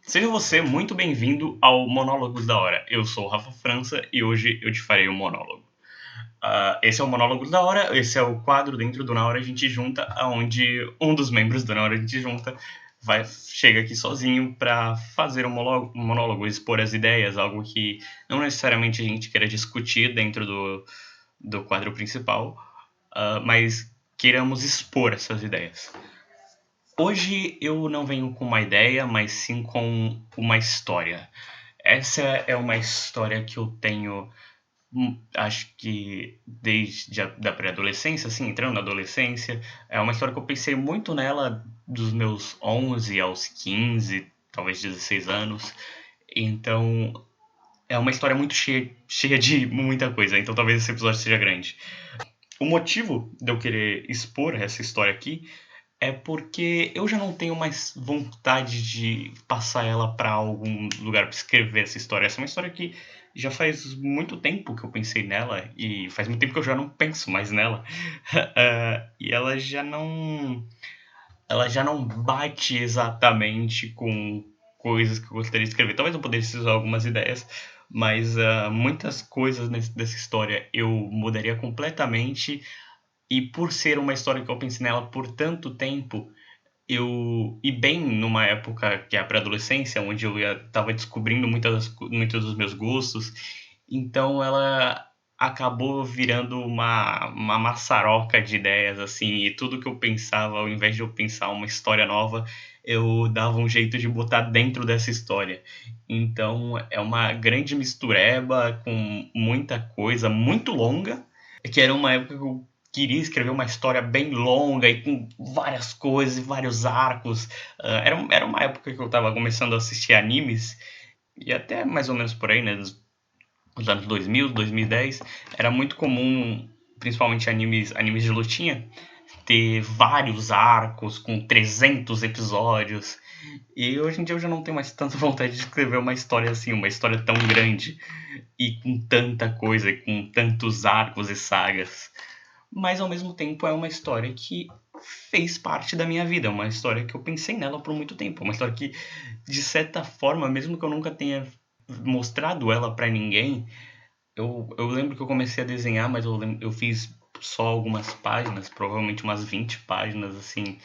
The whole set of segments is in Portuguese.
Seja você muito bem-vindo ao Monólogos da Hora. Eu sou o Rafa França e hoje eu te farei um monólogo. Esse é o Monólogos da Hora, esse é o quadro dentro do Na Hora A Gente Junta, onde um dos membros do Na Hora A Gente Junta chega aqui sozinho para fazer um monólogo, expor as ideias, algo que não necessariamente a gente queira discutir dentro do quadro principal, mas queiramos expor essas ideias. Hoje eu não venho com uma ideia, mas sim com uma história. Essa é uma história que eu tenho, acho que desde da pré-adolescência, assim, entrando na adolescência. É uma história que eu pensei muito nela dos meus 11 aos 15, talvez 16 anos. Então, é uma história muito cheia de muita coisa, então talvez esse episódio seja grande. O motivo de eu querer expor essa história aqui é porque eu já não tenho mais vontade de passar ela para algum lugar para escrever essa história. Essa é uma história que já faz muito tempo que eu pensei nela e faz muito tempo que eu já não penso mais nela. E ela já não bate exatamente com coisas que eu gostaria de escrever. Talvez eu pudesse usar algumas ideias, mas muitas coisas dessa história eu mudaria completamente. E por ser uma história que eu pensei nela por tanto tempo, e bem numa época que é a pré-adolescência, onde eu estava descobrindo muitos dos meus gostos, então ela acabou virando uma maçaroca de ideias, assim, e tudo que eu pensava, ao invés de eu pensar uma história nova, eu dava um jeito de botar dentro dessa história. Então é uma grande mistureba com muita coisa, muito longa, que era uma época que eu queria escrever uma história bem longa e com várias coisas e vários arcos. Era uma época que eu estava começando a assistir animes, e até mais ou menos por aí, né, nos anos 2000, 2010, era muito comum, principalmente animes de lutinha, ter vários arcos com 300 episódios. E hoje em dia eu já não tenho mais tanta vontade de escrever uma história assim, uma história tão grande e com tanta coisa, com tantos arcos e sagas. Mas ao mesmo tempo é uma história que fez parte da minha vida, uma história que eu pensei nela por muito tempo, uma história que, de certa forma, mesmo que eu nunca tenha mostrado ela para ninguém, eu lembro que eu comecei a desenhar, mas eu fiz só algumas páginas, provavelmente umas 20 páginas, assim,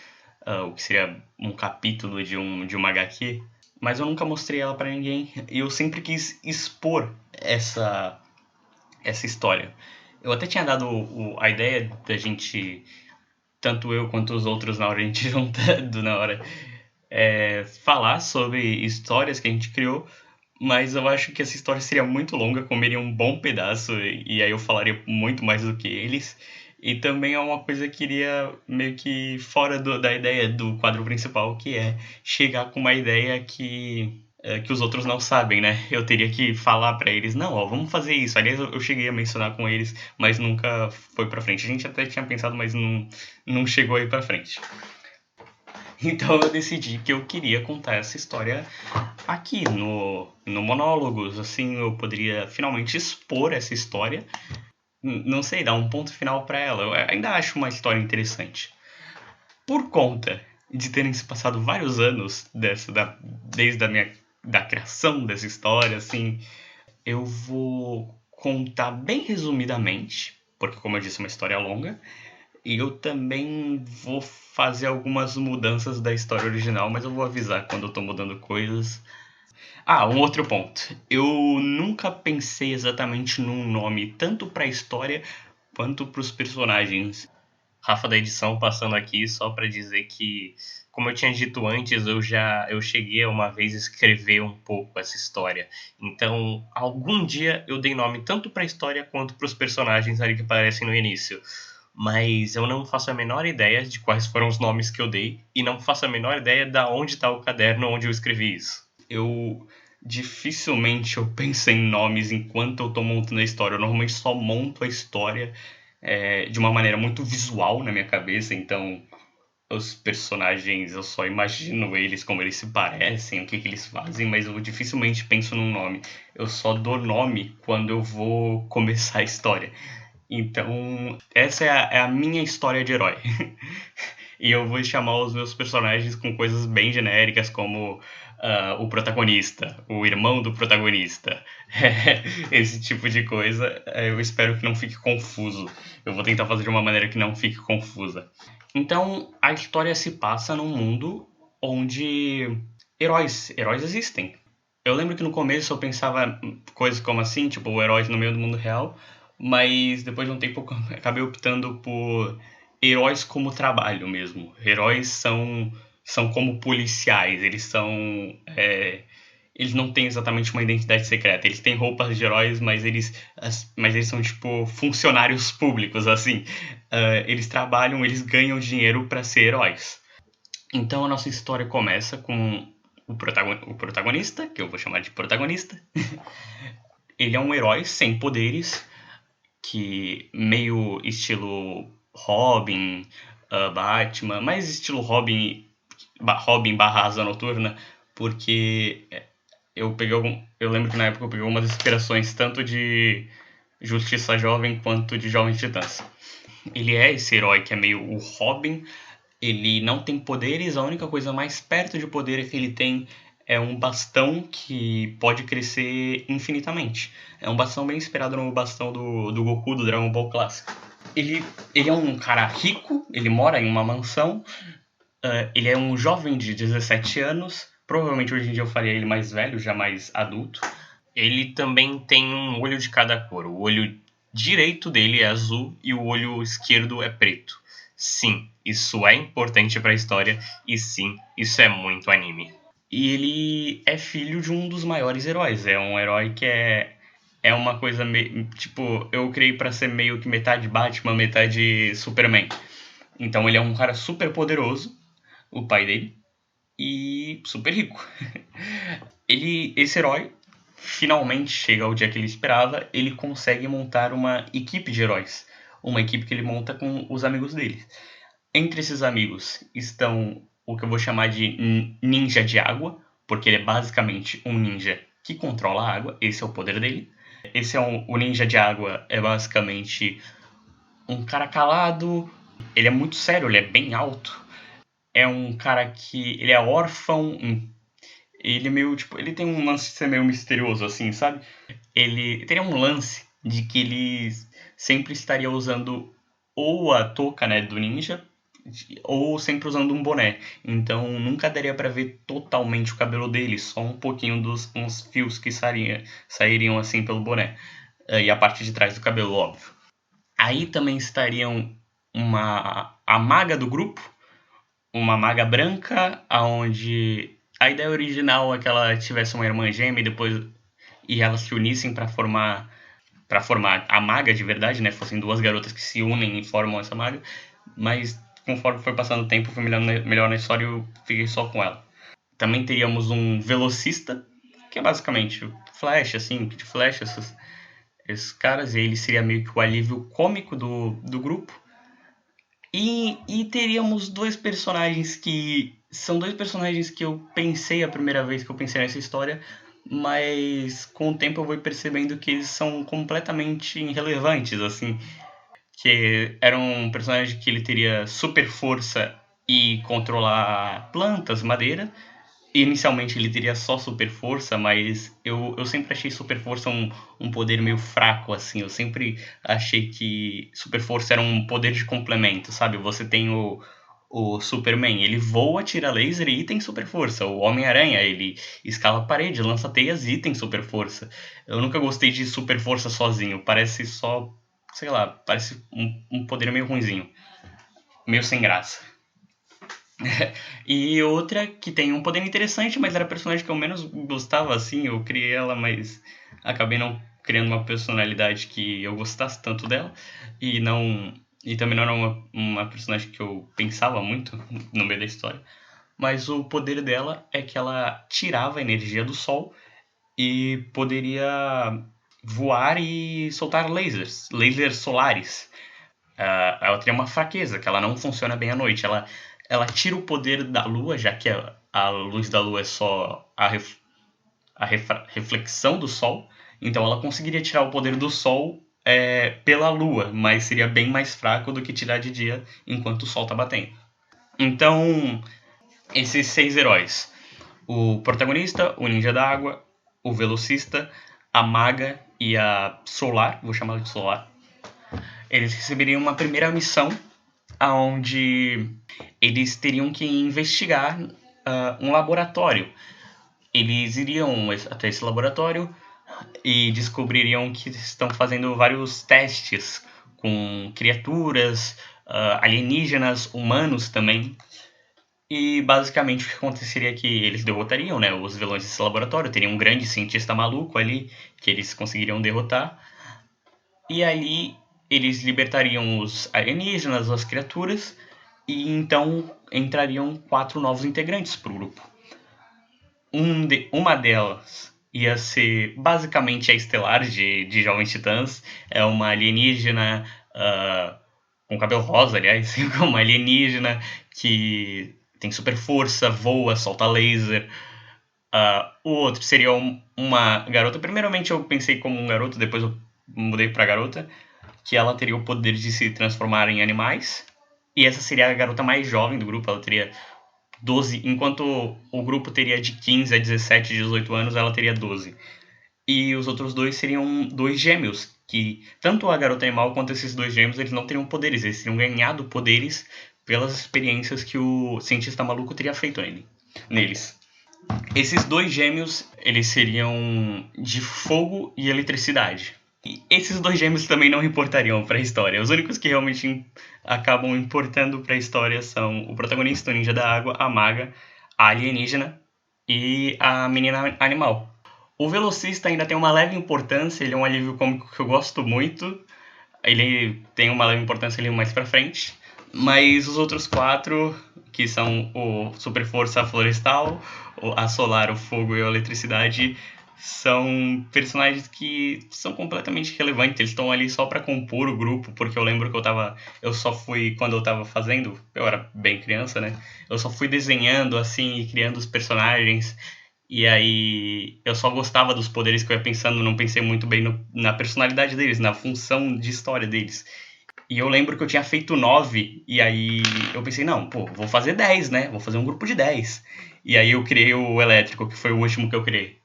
o que seria um capítulo de uma HQ, mas eu nunca mostrei ela para ninguém, e eu sempre quis expor essa história. Eu até tinha dado a ideia da gente, tanto eu quanto os outros na hora a gente juntando na hora, falar sobre histórias que a gente criou, mas eu acho que essa história seria muito longa, comeria um bom pedaço, e aí eu falaria muito mais do que eles. E também é uma coisa que iria meio que fora da ideia do quadro principal, que é chegar com uma ideia que os outros não sabem, né? Eu teria que falar pra eles, não, ó, vamos fazer isso. Aliás, eu cheguei a mencionar com eles, mas nunca foi pra frente. A gente até tinha pensado, mas não chegou aí pra frente. Então eu decidi que eu queria contar essa história aqui no Monólogos. Assim eu poderia finalmente expor essa história. Não sei, dar um ponto final pra ela. Eu ainda acho uma história interessante. Por conta de terem se passado vários anos desde da criação dessa história, assim, eu vou contar bem resumidamente, porque como eu disse, é uma história longa, e eu também vou fazer algumas mudanças da história original, mas eu vou avisar quando eu tô mudando coisas. Um outro ponto. Eu nunca pensei exatamente num nome, tanto pra história quanto pros personagens. Rafa da edição passando aqui só para dizer que, como eu tinha dito antes, eu cheguei a uma vez escrever um pouco essa história. Então, algum dia eu dei nome tanto para a história quanto para os personagens ali que aparecem no início. Mas eu não faço a menor ideia de quais foram os nomes que eu dei e não faço a menor ideia de onde está o caderno onde eu escrevi isso. Eu dificilmente eu penso em nomes enquanto eu estou montando a história. Eu normalmente só monto a história de uma maneira muito visual na minha cabeça, então os personagens eu só imagino eles como eles se parecem, o que eles fazem, mas eu dificilmente penso num nome. Eu só dou nome quando eu vou começar a história. Então, essa é a minha história de herói. E eu vou chamar os meus personagens com coisas bem genéricas, como o protagonista, o irmão do protagonista, esse tipo de coisa. Eu espero que não fique confuso. Eu vou tentar fazer de uma maneira que não fique confusa. Então, a história se passa num mundo onde heróis existem. Eu lembro que no começo eu pensava coisas como assim, tipo, heróis no meio do mundo real, mas depois de um tempo eu acabei optando por heróis como trabalho mesmo. Heróis são como policiais, eles não têm exatamente uma identidade secreta. Eles têm roupas de heróis, mas eles são tipo funcionários públicos, assim. Eles trabalham, eles ganham dinheiro para ser heróis. Então a nossa história começa com o protagonista, que eu vou chamar de protagonista. Ele é um herói sem poderes, que meio estilo Robin, Batman, mais estilo Robin barra Asa Noturna, porque eu lembro que na época eu peguei algumas inspirações tanto de Justiça Jovem quanto de Jovens Titãs. Ele é esse herói que é meio o Robin. Ele não tem poderes, a única coisa mais perto de poder que ele tem é um bastão que pode crescer infinitamente. É um bastão bem inspirado no bastão do Goku do Dragon Ball Clássico. Ele é um cara rico, ele mora em uma mansão, ele é um jovem de 17 anos, provavelmente hoje em dia eu faria ele mais velho, já mais adulto. Ele também tem um olho de cada cor. O olho direito dele é azul e o olho esquerdo é preto. Sim, isso é importante para a história e sim, isso é muito anime. E ele é filho de um dos maiores heróis. É um herói que é uma coisa meio. Tipo, eu criei para ser meio que metade Batman, metade Superman. Então ele é um cara super poderoso, o pai dele, e super rico. Esse herói finalmente chega ao dia que ele esperava. Ele consegue montar uma equipe de heróis. Uma equipe que ele monta com os amigos dele. Entre esses amigos estão o que eu vou chamar de ninja de água, porque ele é basicamente um ninja que controla a água, esse é o poder dele. O ninja de água é basicamente um cara calado, ele é muito sério, ele é bem alto. É um cara que ele é órfão, ele é meio tipo, ele tem um lance de ser meio misterioso assim, sabe? Ele teria um lance de que ele sempre estaria usando ou a touca, né, do ninja, ou sempre usando um boné. Então nunca daria para ver totalmente o cabelo dele, só um pouquinho dos uns fios que sairiam assim pelo boné. E a parte de trás do cabelo, óbvio. Aí também estariam a maga do grupo, uma maga branca, aonde a ideia original é que ela tivesse uma irmã gêmea e elas se unissem para formar a maga de verdade, né? Fossem duas garotas que se unem e formam essa maga, mas conforme foi passando o tempo, fui melhor na história e eu fiquei só com ela. Também teríamos um velocista, que é basicamente Flash, assim, Kid Flash, esses caras, e ele seria meio que o alívio cômico do grupo. E teríamos dois personagens que são dois personagens que eu pensei a primeira vez que eu pensei nessa história, mas com o tempo eu vou percebendo que eles são completamente irrelevantes, assim. Que era um personagem que ele teria super força e controlar plantas, madeira. Inicialmente ele teria só super força, mas eu sempre achei super força um poder meio fraco, assim. Eu sempre achei que super força era um poder de complemento, sabe? Você tem o Superman, ele voa, tira laser e tem super força. O Homem-Aranha, ele escala a parede, lança teias e tem super força. Eu nunca gostei de super força sozinho, parece só, sei lá, parece um poder meio ruinzinho, meio sem graça. E outra que tem um poder interessante, mas era a personagem que eu menos gostava, assim. Eu criei ela, mas acabei não criando uma personalidade que eu gostasse tanto dela. E também não era uma personagem que eu pensava muito no meio da história. Mas o poder dela é que ela tirava a energia do sol e poderia voar e soltar lasers solares. Ela teria uma fraqueza, que ela não funciona bem à noite. Ela tira o poder da lua, já que a luz da lua é só a reflexão do sol. Então ela conseguiria tirar o poder do sol pela lua, mas seria bem mais fraco do que tirar de dia enquanto o sol está batendo. Então, esses 6 heróis. O protagonista, o ninja da água, o velocista, a maga e a solar, vou chamá-la de solar, eles receberiam uma primeira missão onde eles teriam que investigar um laboratório. Eles iriam até esse laboratório e descobririam que estão fazendo vários testes com criaturas, alienígenas, humanos também. E basicamente o que aconteceria é que eles derrotariam, né, os vilões desse laboratório, teriam um grande cientista maluco ali que eles conseguiriam derrotar. E ali eles libertariam os alienígenas, as criaturas, e então entrariam 4 novos integrantes para o grupo. Uma delas ia ser basicamente a Estelar de Jovens Titãs. É uma alienígena com cabelo rosa, aliás, uma alienígena que tem super força, voa, solta laser. O outro seria uma garota. Primeiramente eu pensei como um garoto, depois eu mudei para garota, que ela teria o poder de se transformar em animais. E essa seria a garota mais jovem do grupo, ela teria 12, enquanto o grupo teria de 15 a 17, 18 anos, ela teria 12. E os outros dois seriam 2 gêmeos, que tanto a garota animal quanto esses 2 gêmeos, eles não teriam poderes, eles teriam ganhado poderes pelas experiências que o cientista maluco teria feito neles. Esses 2 gêmeos, eles seriam de fogo e eletricidade. E esses 2 gêmeos também não importariam para a história. Os únicos que realmente acabam importando para a história são o protagonista, o ninja da água, a maga, a alienígena e a menina animal. O velocista ainda tem uma leve importância, ele é um alívio cômico que eu gosto muito. Ele tem uma leve importância ali mais pra frente. Mas os outros 4, que são o Super Força Florestal, a Solar, o Fogo e a Eletricidade, são personagens que são completamente relevantes. Eles estão ali só pra compor o grupo, porque eu lembro que eu só fui, quando eu tava fazendo, eu era bem criança, né? Eu só fui desenhando assim e criando os personagens. E aí eu só gostava dos poderes que eu ia pensando, não pensei muito bem na personalidade deles, na função de história deles. E eu lembro que eu tinha feito 9, e aí eu pensei, não, pô, vou fazer 10, né? Vou fazer um grupo de 10. E aí eu criei o elétrico, que foi o último que eu criei.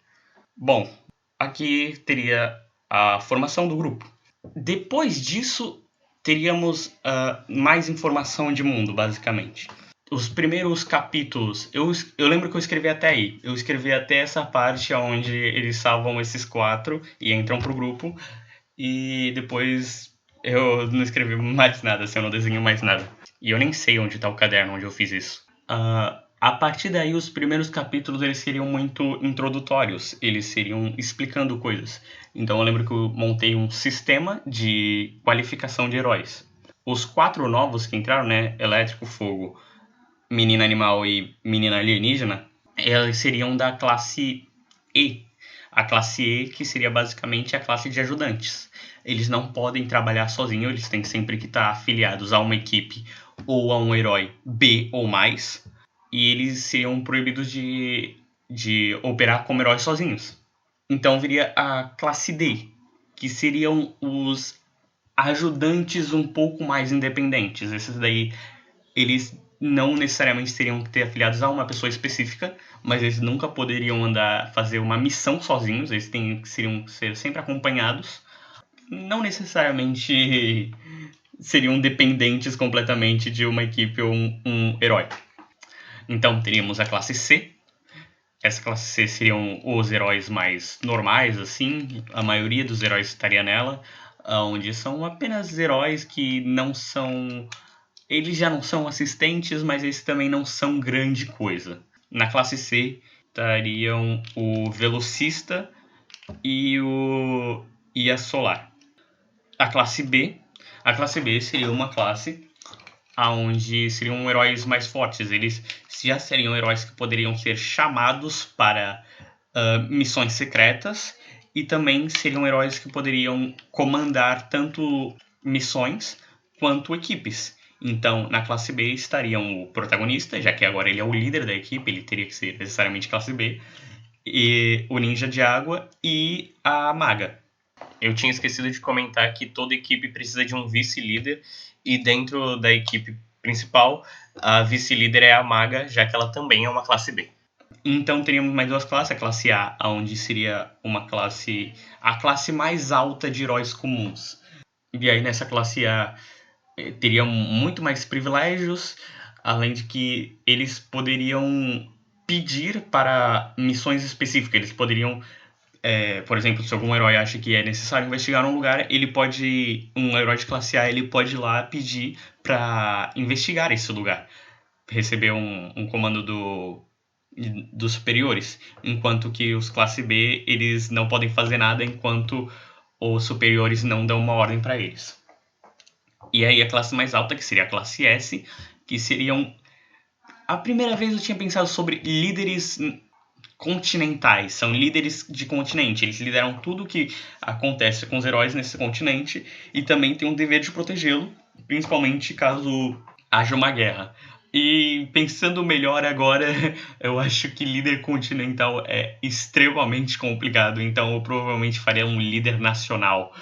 Bom, aqui teria a formação do grupo. Depois disso, teríamos mais informação de mundo, basicamente. Os primeiros capítulos, eu lembro que eu escrevi até aí. Eu escrevi até essa parte onde eles salvam esses 4 e entram pro grupo. E depois eu não escrevi mais nada, assim, eu não desenho mais nada. E eu nem sei onde tá o caderno onde eu fiz isso. A partir daí, os primeiros capítulos eles seriam muito introdutórios. Eles seriam explicando coisas. Então eu lembro que eu montei um sistema de qualificação de heróis. Os 4 novos que entraram, né? Elétrico, Fogo, Menina Animal e Menina Alienígena, elas seriam da classe E. A classe E, que seria basicamente a classe de ajudantes. Eles não podem trabalhar sozinhos, eles têm sempre que estar afiliados a uma equipe ou a um herói B ou mais. E eles seriam proibidos de operar como heróis sozinhos. Então viria a classe D, que seriam os ajudantes um pouco mais independentes. Esses daí, eles não necessariamente teriam que ter afiliados a uma pessoa específica, mas eles nunca poderiam fazer uma missão sozinhos, eles seriam ser sempre acompanhados. Não necessariamente seriam dependentes completamente de uma equipe ou um herói. Então teríamos a classe C. Essa classe C seriam os heróis mais normais, assim. A maioria dos heróis estaria nela, onde são apenas heróis que não são... Eles já não são assistentes, mas eles também não são grande coisa. Na classe C estariam o velocista e a solar. A classe B seria uma classe onde seriam heróis mais fortes. Eles já seriam heróis que poderiam ser chamados para missões secretas e também seriam heróis que poderiam comandar tanto missões quanto equipes. Então, na classe B estariam o protagonista, já que agora ele é o líder da equipe, ele teria que ser necessariamente classe B, e o ninja de água e a maga. Eu tinha esquecido de comentar que toda equipe precisa de um vice-líder, e dentro da equipe principal, a vice-líder é a maga, já que ela também é uma classe B. Então teríamos mais duas classes, a classe A, onde seria a classe mais alta de heróis comuns. E aí nessa classe A teriam muito mais privilégios, além de que eles poderiam pedir para missões específicas. Eles poderiam, por exemplo, se algum herói acha que é necessário investigar um lugar, um herói de classe A, ele pode ir lá pedir para investigar esse lugar, receber um comando dos superiores, enquanto que os classe B, eles não podem fazer nada enquanto os superiores não dão uma ordem para eles. E aí a classe mais alta, que seria a classe S, que seriam... A primeira vez eu tinha pensado sobre líderes continentais, são líderes de continente, eles lideram tudo o que acontece com os heróis nesse continente e também têm um dever de protegê-lo, principalmente caso haja uma guerra. E pensando melhor agora, eu acho que líder continental é extremamente complicado, então eu provavelmente faria um líder nacional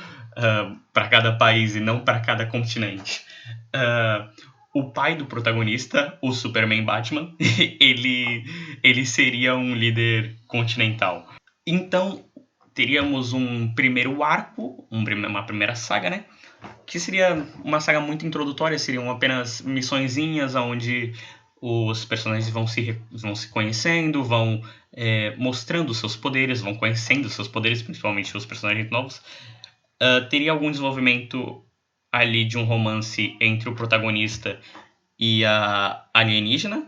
para cada país e não para cada continente. O pai do protagonista, o Superman Batman, ele seria um líder continental. Então, teríamos um primeiro arco, uma primeira saga, né? Que seria uma saga muito introdutória, seriam apenas missõezinhas onde os personagens vão se conhecendo, vão mostrando seus poderes, vão conhecendo seus poderes, principalmente os personagens novos. Teria algum desenvolvimento ali de um romance entre o protagonista e a alienígena,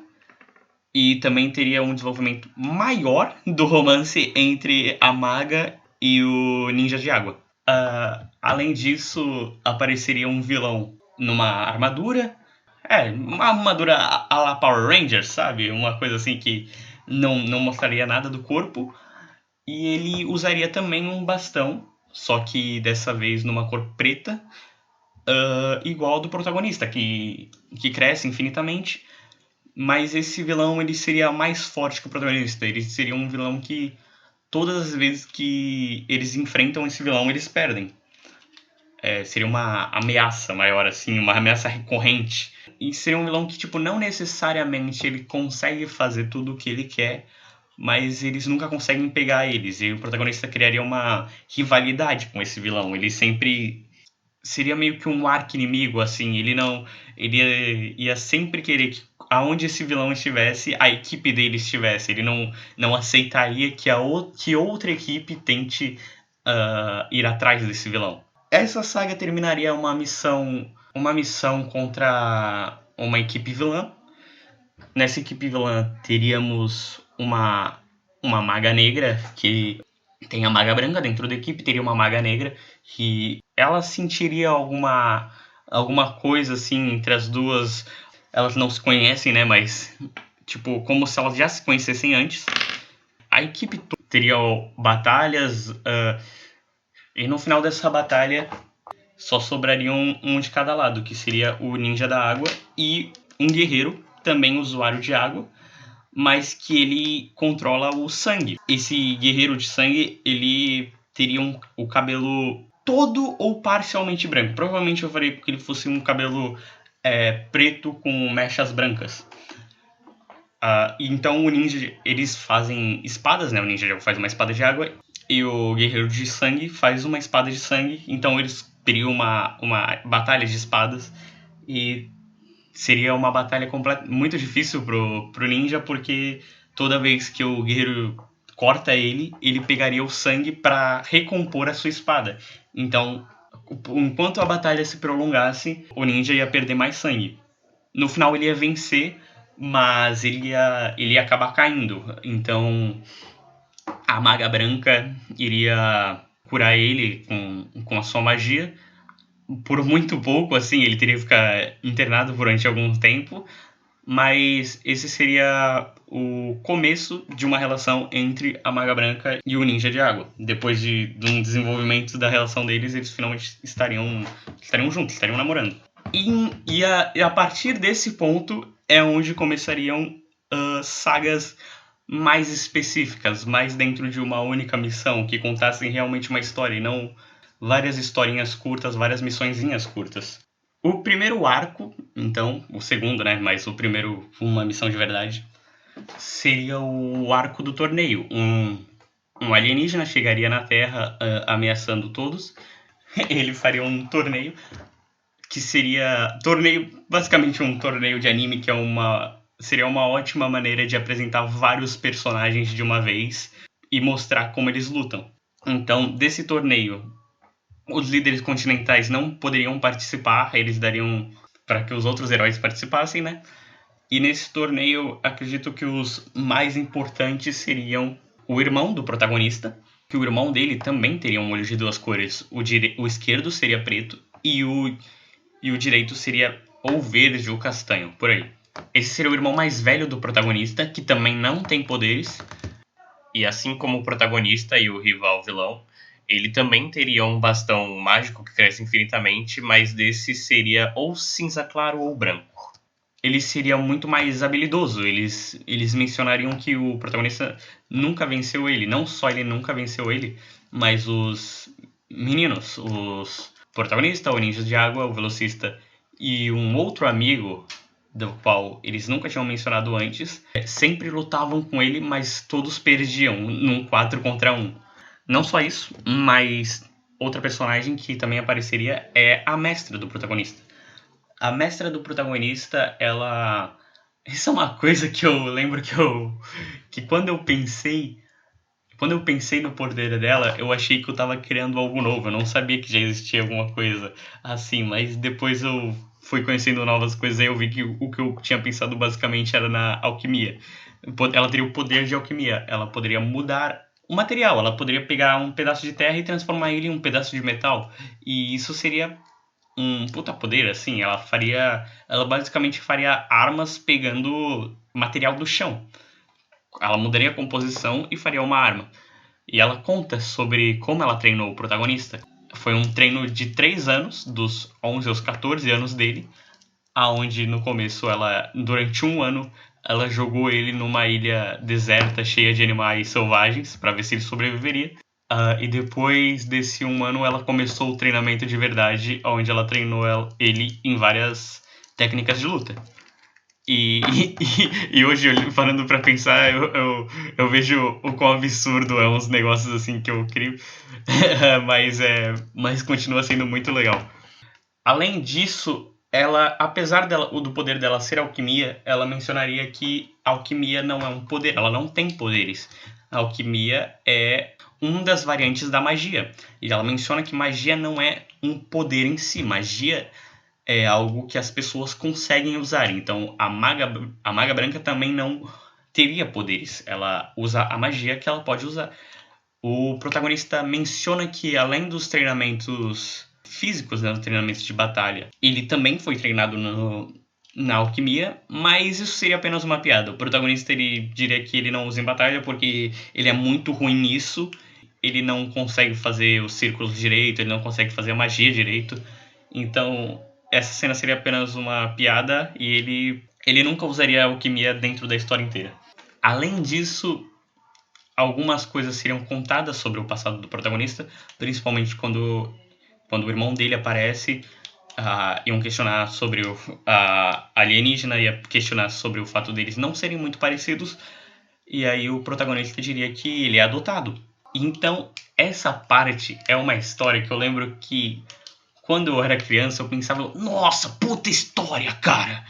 e também teria um desenvolvimento maior do romance entre a maga e o ninja de água. Além disso, apareceria um vilão numa armadura. Uma armadura à la Power Rangers, sabe? Uma coisa assim que não mostraria nada do corpo. E ele usaria também um bastão, só que dessa vez numa cor preta, igual ao do protagonista, que cresce infinitamente. Mas esse vilão ele seria mais forte que o protagonista. Ele seria um vilão que todas as vezes que eles enfrentam esse vilão, eles perdem. Seria uma ameaça maior, assim, uma ameaça recorrente. E seria um vilão que, tipo, não necessariamente ele consegue fazer tudo o que ele quer, mas eles nunca conseguem pegar eles. E o protagonista criaria uma rivalidade com esse vilão. Ele sempre seria meio que um arqui-inimigo, assim. Ele ia sempre querer que aonde esse vilão estivesse, a equipe dele estivesse. Ele não aceitaria que outra equipe tente ir atrás desse vilão. Essa saga terminaria uma missão contra uma equipe vilã. Nessa equipe vilã teríamos uma maga negra, que tem a maga branca dentro da equipe, teria uma maga negra que ela sentiria alguma coisa assim entre as duas. Elas não se conhecem, né, mas tipo, como se elas já se conhecessem antes. A equipe teria batalhas, e no final dessa batalha só sobraria um de cada lado, que seria o ninja da água e um guerreiro, também usuário de água, mas que ele controla o sangue. Esse guerreiro de sangue, ele teria o cabelo todo ou parcialmente branco. Provavelmente eu faria que ele fosse um cabelo preto com mechas brancas. Então o ninja, eles fazem espadas, né? O ninja faz uma espada de água e o guerreiro de sangue faz uma espada de sangue. Então eles teriam uma batalha de espadas e seria uma batalha muito difícil pro ninja, porque toda vez que o guerreiro corta ele pegaria o sangue para recompor a sua espada. Então, enquanto a batalha se prolongasse, o ninja ia perder mais sangue. No final ele ia vencer, mas ele ia acabar caindo. Então, a maga branca iria curar ele com a sua magia. Por muito pouco, assim, ele teria que ficar internado durante algum tempo, mas esse seria o começo de uma relação entre a Maga Branca e o Ninja de Água. Depois de um desenvolvimento da relação deles, eles finalmente estariam juntos, estariam namorando. E a partir desse ponto é onde começariam sagas mais específicas, mais dentro de uma única missão, que contassem realmente uma história e não várias historinhas curtas, várias missõezinhas curtas. O primeiro arco, então, o segundo, né, mas o primeiro, uma missão de verdade, seria o arco do torneio. Um alienígena chegaria na Terra ameaçando todos. Ele faria um torneio que seria basicamente um torneio de anime, que seria uma ótima maneira de apresentar vários personagens de uma vez e mostrar como eles lutam. Então, desse torneio, os líderes continentais não poderiam participar, eles dariam para que os outros heróis participassem, né? E nesse torneio, acredito que os mais importantes seriam o irmão do protagonista, que o irmão dele também teria um olho de duas cores. O esquerdo seria preto e o direito seria ou verde ou castanho, por aí. Esse seria o irmão mais velho do protagonista, que também não tem poderes. E assim como o protagonista e o rival vilão, ele também teria um bastão mágico que cresce infinitamente, mas desse seria ou cinza claro ou branco. Ele seria muito mais habilidoso. Eles mencionariam que o protagonista nunca venceu ele. Não só ele nunca venceu ele, mas os meninos, os protagonistas, o ninja de água, o velocista e um outro amigo do qual eles nunca tinham mencionado antes, sempre lutavam com ele, mas todos perdiam num 4 contra 1. Não só isso, mas outra personagem que também apareceria é a mestra do protagonista. A mestra do protagonista, ela... Isso é uma coisa que eu lembro que quando eu pensei no poder dela, eu achei que eu tava criando algo novo. Eu não sabia que já existia alguma coisa assim, mas depois eu fui conhecendo novas coisas e eu vi que o que eu tinha pensado basicamente era na alquimia. Ela teria o poder de alquimia. Ela poderia mudar o material. Ela poderia pegar um pedaço de terra e transformar ele em um pedaço de metal. E isso seria um puta poder, assim. Ela basicamente faria armas pegando material do chão. Ela mudaria a composição e faria uma arma. E ela conta sobre como ela treinou o protagonista. Foi um treino de 3 anos, dos 11 aos 14 anos dele, aonde no começo durante um ano, ela jogou ele numa ilha deserta cheia de animais selvagens para ver se ele sobreviveria. E depois desse um ano, ela começou o treinamento de verdade, onde ela treinou ele em várias técnicas de luta. E hoje, parando pra pensar, eu vejo o quão absurdo é uns negócios assim que eu crio, mas continua sendo muito legal. Além disso, ela, apesar do poder dela ser alquimia, ela mencionaria que a alquimia não é um poder, ela não tem poderes. A alquimia é uma das variantes da magia. E ela menciona que magia não é um poder em si, magia é algo que as pessoas conseguem usar. Então, a maga branca também não teria poderes. Ela usa a magia que ela pode usar. O protagonista menciona que, além dos treinamentos físicos, né, dos treinamentos de batalha, ele também foi treinado na alquimia, mas isso seria apenas uma piada. O protagonista ele diria que ele não usa em batalha porque ele é muito ruim nisso. Ele não consegue fazer os círculos direito, ele não consegue fazer a magia direito. Então, essa cena seria apenas uma piada e ele nunca usaria a alquimia dentro da história inteira. Além disso, algumas coisas seriam contadas sobre o passado do protagonista, principalmente quando o irmão dele aparece, iam questionar sobre a alienígena, ia questionar sobre o fato deles não serem muito parecidos, e aí o protagonista diria que ele é adotado. Então, essa parte é uma história que eu lembro que quando eu era criança, eu pensava, nossa, puta história, cara!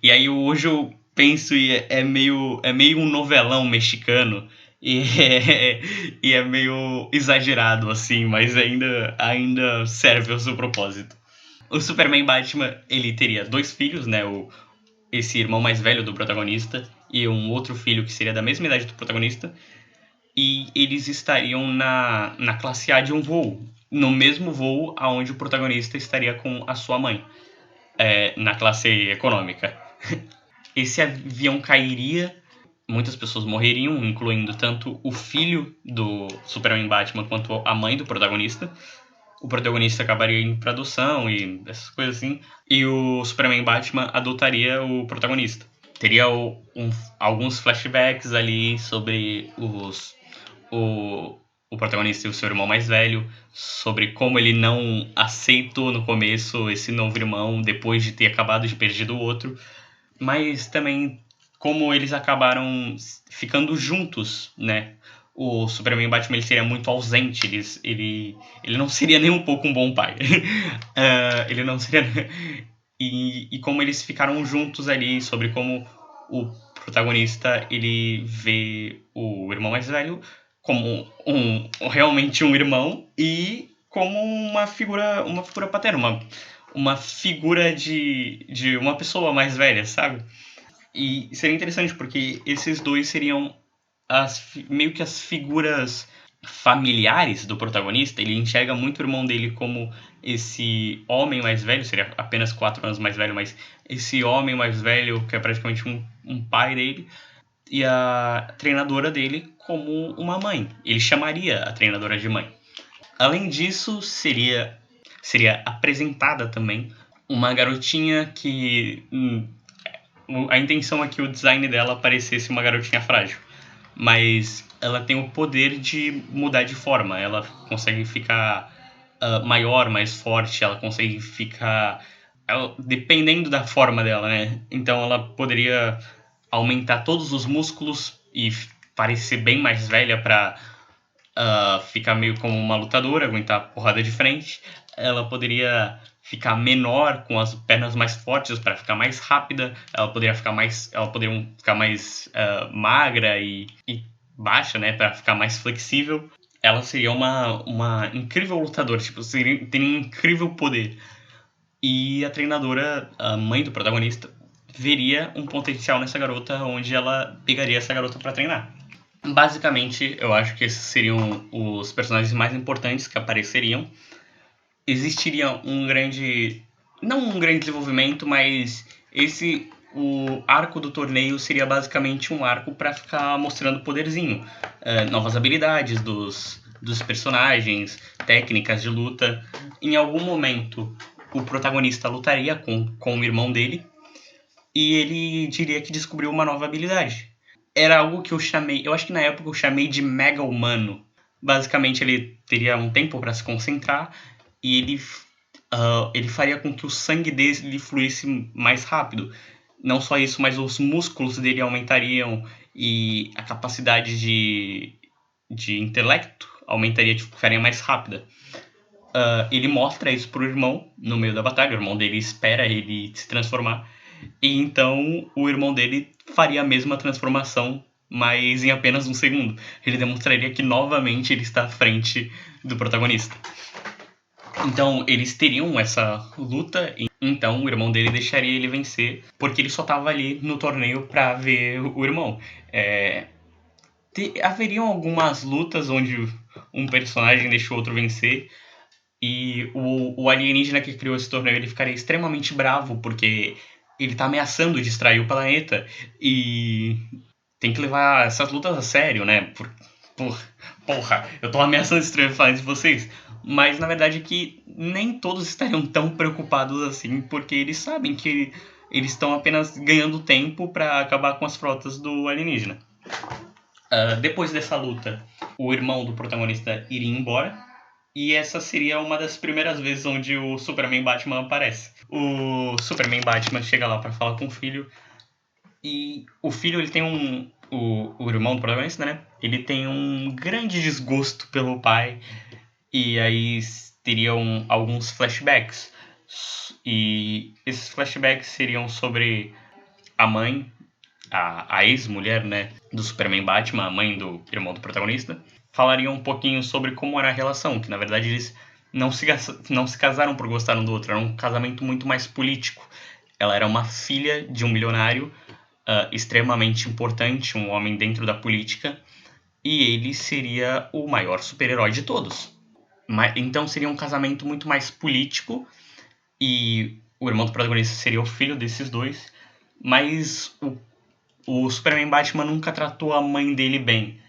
E aí hoje eu penso e é meio um novelão mexicano. E é meio exagerado, assim, mas ainda serve ao seu propósito. O Superman Batman, ele teria 2 filhos, né? Esse irmão mais velho do protagonista e um outro filho que seria da mesma idade do protagonista. E eles estariam na classe A de um voo, no mesmo voo aonde o protagonista estaria com a sua mãe, na classe econômica. Esse avião cairia, muitas pessoas morreriam, incluindo tanto o filho do Superman Batman quanto a mãe do protagonista. O protagonista acabaria indo para adoção e essas coisas assim, e o Superman Batman adotaria o protagonista. Teria alguns flashbacks ali sobre o protagonista e o seu irmão mais velho, sobre como ele não aceitou no começo esse novo irmão depois de ter acabado de perder o outro, mas também como eles acabaram ficando juntos, né? O Superman e Batman ele seria muito ausente, ele não seria nem um pouco um bom pai. Ele não seria. E como eles ficaram juntos ali, sobre como o protagonista ele vê o irmão mais velho como realmente um irmão e como uma figura paterna, uma figura de uma pessoa mais velha, sabe? E seria interessante porque esses dois seriam meio que as figuras familiares do protagonista. Ele enxerga muito o irmão dele como esse homem mais velho, seria apenas 4 anos mais velho, mas esse homem mais velho que é praticamente um pai dele, e a treinadora dele como uma mãe. Ele chamaria a treinadora de mãe. Além disso, seria apresentada também uma garotinha que a intenção é que o design dela parecesse uma garotinha frágil, mas ela tem o poder de mudar de forma. Ela consegue ficar maior, mais forte, ela consegue ficar dependendo da forma dela, né? Então ela poderia aumentar todos os músculos e parecer bem mais velha para ficar meio como uma lutadora, aguentar porrada de frente. Ela poderia ficar menor, com as pernas mais fortes para ficar mais rápida. Ela poderia ficar mais magra e baixa, né, para ficar mais flexível. Ela seria uma incrível lutadora, tipo, teria um incrível poder. E a treinadora, a mãe do protagonista, veria um potencial nessa garota, onde ela pegaria essa garota para treinar. Basicamente, eu acho que esses seriam os personagens mais importantes que apareceriam. Existiria não um grande desenvolvimento, mas o arco do torneio seria basicamente um arco para ficar mostrando poderzinho, novas habilidades dos personagens, técnicas de luta. Em algum momento, o protagonista lutaria com o irmão dele e ele diria que descobriu uma nova habilidade. Era algo que eu acho que na época eu chamei de Mega Humano. Basicamente, ele teria um tempo para se concentrar e ele faria com que o sangue dele fluísse mais rápido. Não só isso, mas os músculos dele aumentariam e a capacidade de intelecto aumentaria, ficaria mais rápida. Ele mostra isso pro irmão no meio da batalha. O irmão dele espera ele se transformar. E então o irmão dele faria a mesma transformação, mas em apenas um segundo. Ele demonstraria que novamente ele está à frente do protagonista. Então eles teriam essa luta, e então o irmão dele deixaria ele vencer, porque ele só estava ali no torneio para ver o irmão. Haveriam algumas lutas onde um personagem deixa o outro vencer, e o alienígena que criou esse torneio ele ficaria extremamente bravo, porque ele tá ameaçando distrair o planeta, e tem que levar essas lutas a sério, né? Porra, eu tô ameaçando distrair o planeta de vocês. Mas na verdade é que nem todos estariam tão preocupados assim, porque eles sabem que eles estão apenas ganhando tempo para acabar com as frotas do alienígena. Depois dessa luta, o irmão do protagonista iria embora, e essa seria uma das primeiras vezes onde o Superman e Batman aparece. O Superman e Batman chega lá para falar com o filho, e o filho ele tem o irmão do protagonista, né? Ele tem um grande desgosto pelo pai, e aí teriam alguns flashbacks. E esses flashbacks seriam sobre a mãe, a ex-mulher, né, do Superman Batman, a mãe do irmão do protagonista. Falariam um pouquinho sobre como era a relação, que na verdade eles não se casaram por gostar um do outro, era um casamento muito mais político. Ela era uma filha de um milionário extremamente importante, um homem dentro da política, e ele seria o maior super-herói de todos. Então seria um casamento muito mais político, e o irmão do protagonista seria o filho desses dois, mas o Superman Batman nunca tratou a mãe dele bem.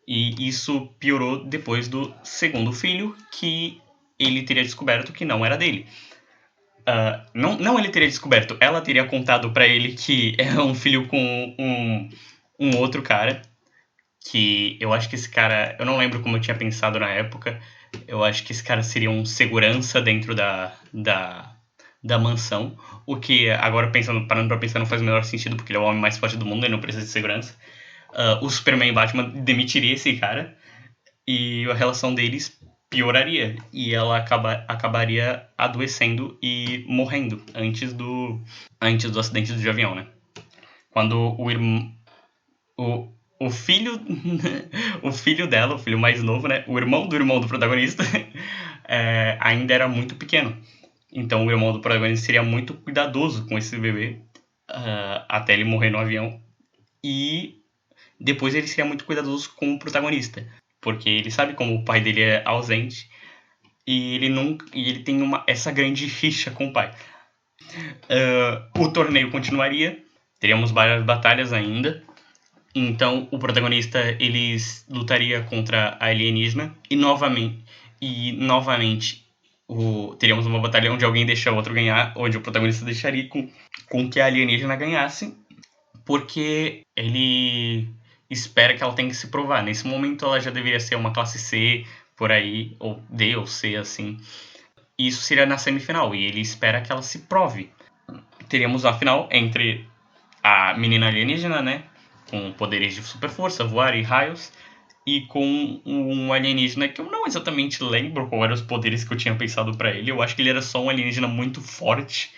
E isso piorou depois do segundo filho, que ele teria descoberto que não era dele. Não ele teria descoberto, ela teria contado pra ele que é um filho com um outro cara, que eu acho que esse cara, eu não lembro como eu tinha pensado na época, eu acho que esse cara seria um segurança dentro da mansão, o que agora parando pra pensar não faz o menor sentido, porque ele é o homem mais forte do mundo e não precisa de segurança. O Superman e Batman demitiria esse cara e a relação deles pioraria e ela acabaria adoecendo e morrendo antes do acidente de avião, né? Quando o, o filho o filho dela, o filho mais novo, né? O irmão do protagonista ainda era muito pequeno. Então o irmão do protagonista seria muito cuidadoso com esse bebê até ele morrer no avião. E depois ele seria muito cuidadoso com o protagonista. Porque ele sabe como o pai dele é ausente. E ele tem essa grande rixa com o pai. O torneio continuaria. Teríamos várias batalhas ainda. Então o protagonista eles lutaria contra a alienígena. E novamente teríamos uma batalha onde alguém deixa o outro ganhar, onde o protagonista deixaria com que a alienígena ganhasse, porque ele espera que ela tenha que se provar. Nesse momento ela já deveria ser uma classe C, por aí, ou D ou C, assim. E isso seria na semifinal, e ele espera que ela se prove. Teríamos a final entre a menina alienígena, né, com poderes de super força, voar e raios, e com um alienígena que eu não exatamente lembro qual eram os poderes que eu tinha pensado pra ele. Eu acho que ele era só um alienígena muito forte,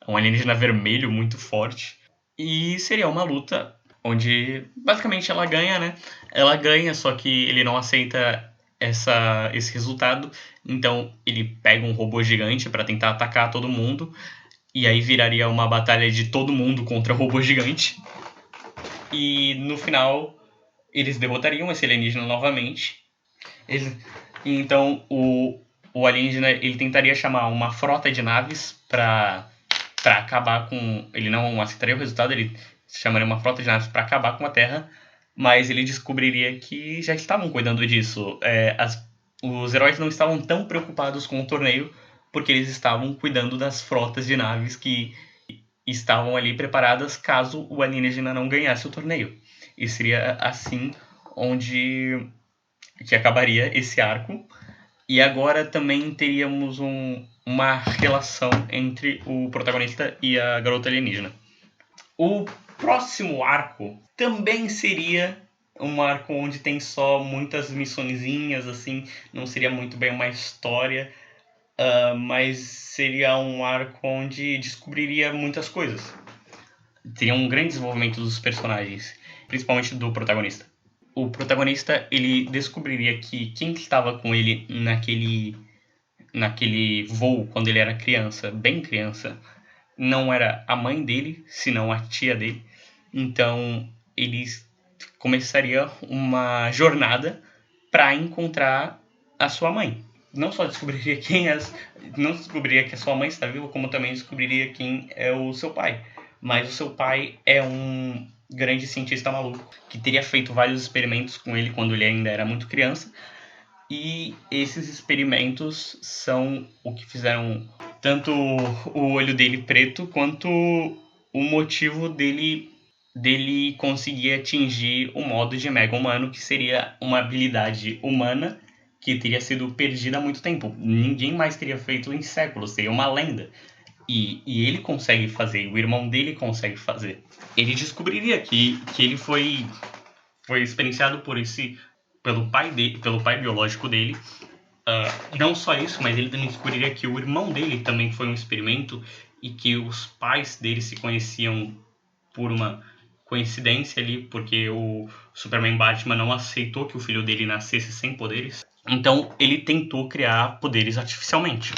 um alienígena vermelho muito forte. E seria uma luta onde basicamente ela ganha, né? Ela ganha, só que ele não aceita esse resultado. Então ele pega um robô gigante pra tentar atacar todo mundo. E aí viraria uma batalha de todo mundo contra o robô gigante. E no final eles derrotariam esse alienígena novamente. Então o alienígena ele tentaria chamar uma frota de naves para acabar com... Ele não aceitaria o resultado, ele chamaria uma frota de naves para acabar com a Terra, mas ele descobriria que já estavam cuidando disso. Os heróis não estavam tão preocupados com o torneio, porque eles estavam cuidando das frotas de naves que estavam ali preparadas caso o alienígena não ganhasse o torneio. E seria assim que acabaria esse arco. E agora também teríamos uma relação entre o protagonista e a garota alienígena. O próximo arco também seria um arco onde tem só muitas missõezinhas, assim, não seria muito bem uma história, mas seria um arco onde descobriria muitas coisas. Teria um grande desenvolvimento dos personagens, principalmente do protagonista. O protagonista ele descobriria que quem estava com ele naquele voo quando ele era criança, bem criança, não era a mãe dele, senão a tia dele. Então ele começaria uma jornada para encontrar a sua mãe. Não só descobriria não descobriria que a sua mãe está viva, como também descobriria quem é o seu pai. Mas o seu pai é um grande cientista maluco que teria feito vários experimentos com ele quando ele ainda era muito criança. E esses experimentos são o que fizeram tanto o olho dele preto quanto o motivo dele conseguir atingir o modo de Mega Humano, que seria uma habilidade humana que teria sido perdida há muito tempo. Ninguém mais teria feito em séculos, seria uma lenda. E ele consegue fazer, o irmão dele consegue fazer. Ele descobriria que ele foi experienciado pelo pai biológico dele. Não só isso, mas ele também descobriria que o irmão dele também foi um experimento e que os pais dele se conheciam por uma coincidência ali, porque o Superman Batman não aceitou que o filho dele nascesse sem poderes. Então ele tentou criar poderes artificialmente.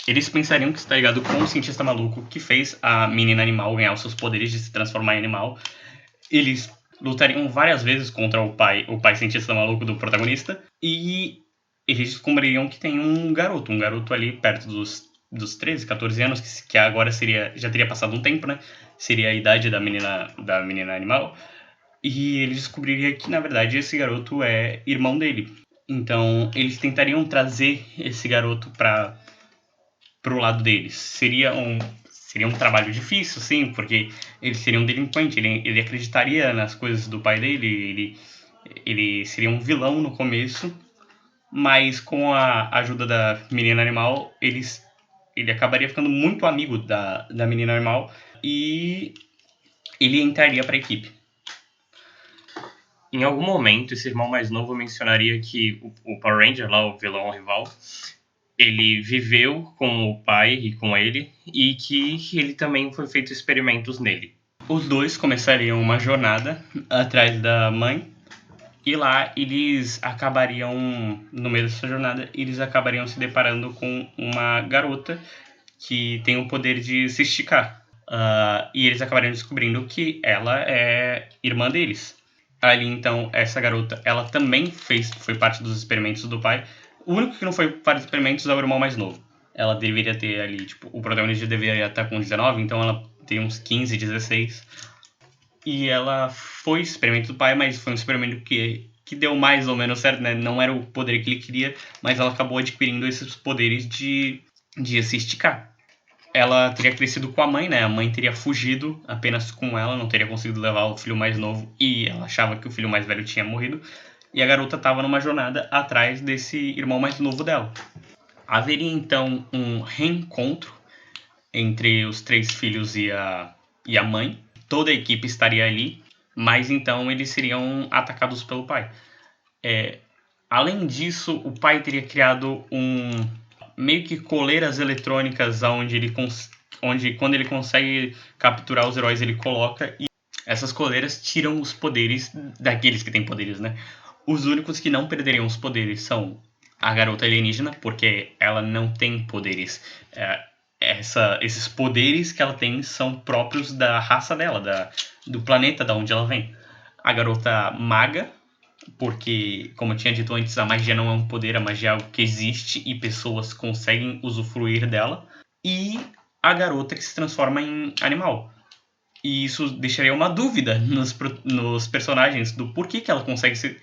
Eles pensariam que está ligado com o cientista maluco que fez a menina animal ganhar os seus poderes de se transformar em animal. Eles lutariam várias vezes contra o pai cientista maluco do protagonista. E eles descobririam que tem um garoto ali perto dos 13, 14 anos, que agora já teria passado um tempo, né? Seria a idade da menina animal. E eles descobririam que, na verdade, esse garoto é irmão dele. Então, eles tentariam trazer esse garoto para o lado deles. Seria um trabalho difícil, sim, porque ele seria um delinquente, ele acreditaria nas coisas do pai dele, ele seria um vilão no começo, mas com a ajuda da menina animal, eles ele acabaria ficando muito amigo da menina normal e ele entraria para a equipe. Em algum momento, esse irmão mais novo mencionaria que o Power Ranger, lá, o vilão rival, ele viveu com o pai e com ele, e que ele também foi feito experimentos nele. Os dois começariam uma jornada atrás da mãe, e lá eles acabariam, no meio dessa jornada, eles acabariam se deparando com uma garota que tem o poder de se esticar. E eles acabariam descobrindo que ela é irmã deles. Ali, então, essa garota, ela também foi parte dos experimentos do pai. O único que não foi parte dos experimentos é o irmão mais novo. Ela deveria ter ali, tipo, o protagonista deveria estar com 19, então ela tem uns 15, 16. E ela foi experimento do pai, mas foi um experimento que deu mais ou menos certo, né? Não era o poder que ele queria, mas ela acabou adquirindo esses poderes de se esticar. Ela teria crescido com a mãe, né? A mãe teria fugido apenas com ela, não teria conseguido levar o filho mais novo e ela achava que o filho mais velho tinha morrido. E a garota estava numa jornada atrás desse irmão mais novo dela. Haveria então um reencontro entre os 3 filhos e a mãe. Toda a equipe estaria ali, mas então eles seriam atacados pelo pai. Além disso, o pai teria criado meio que coleiras eletrônicas onde quando ele consegue capturar os heróis ele coloca, e essas coleiras tiram os poderes daqueles que têm poderes, né? Os únicos que não perderiam os poderes são a garota alienígena, porque ela não tem poderes. Esses poderes que ela tem são próprios da raça dela, do planeta da onde ela vem. A garota maga, porque, como eu tinha dito antes, a magia não é um poder, a magia é algo que existe e pessoas conseguem usufruir dela. E a garota que se transforma em animal. E isso deixaria uma dúvida nos personagens do porquê que ela consegue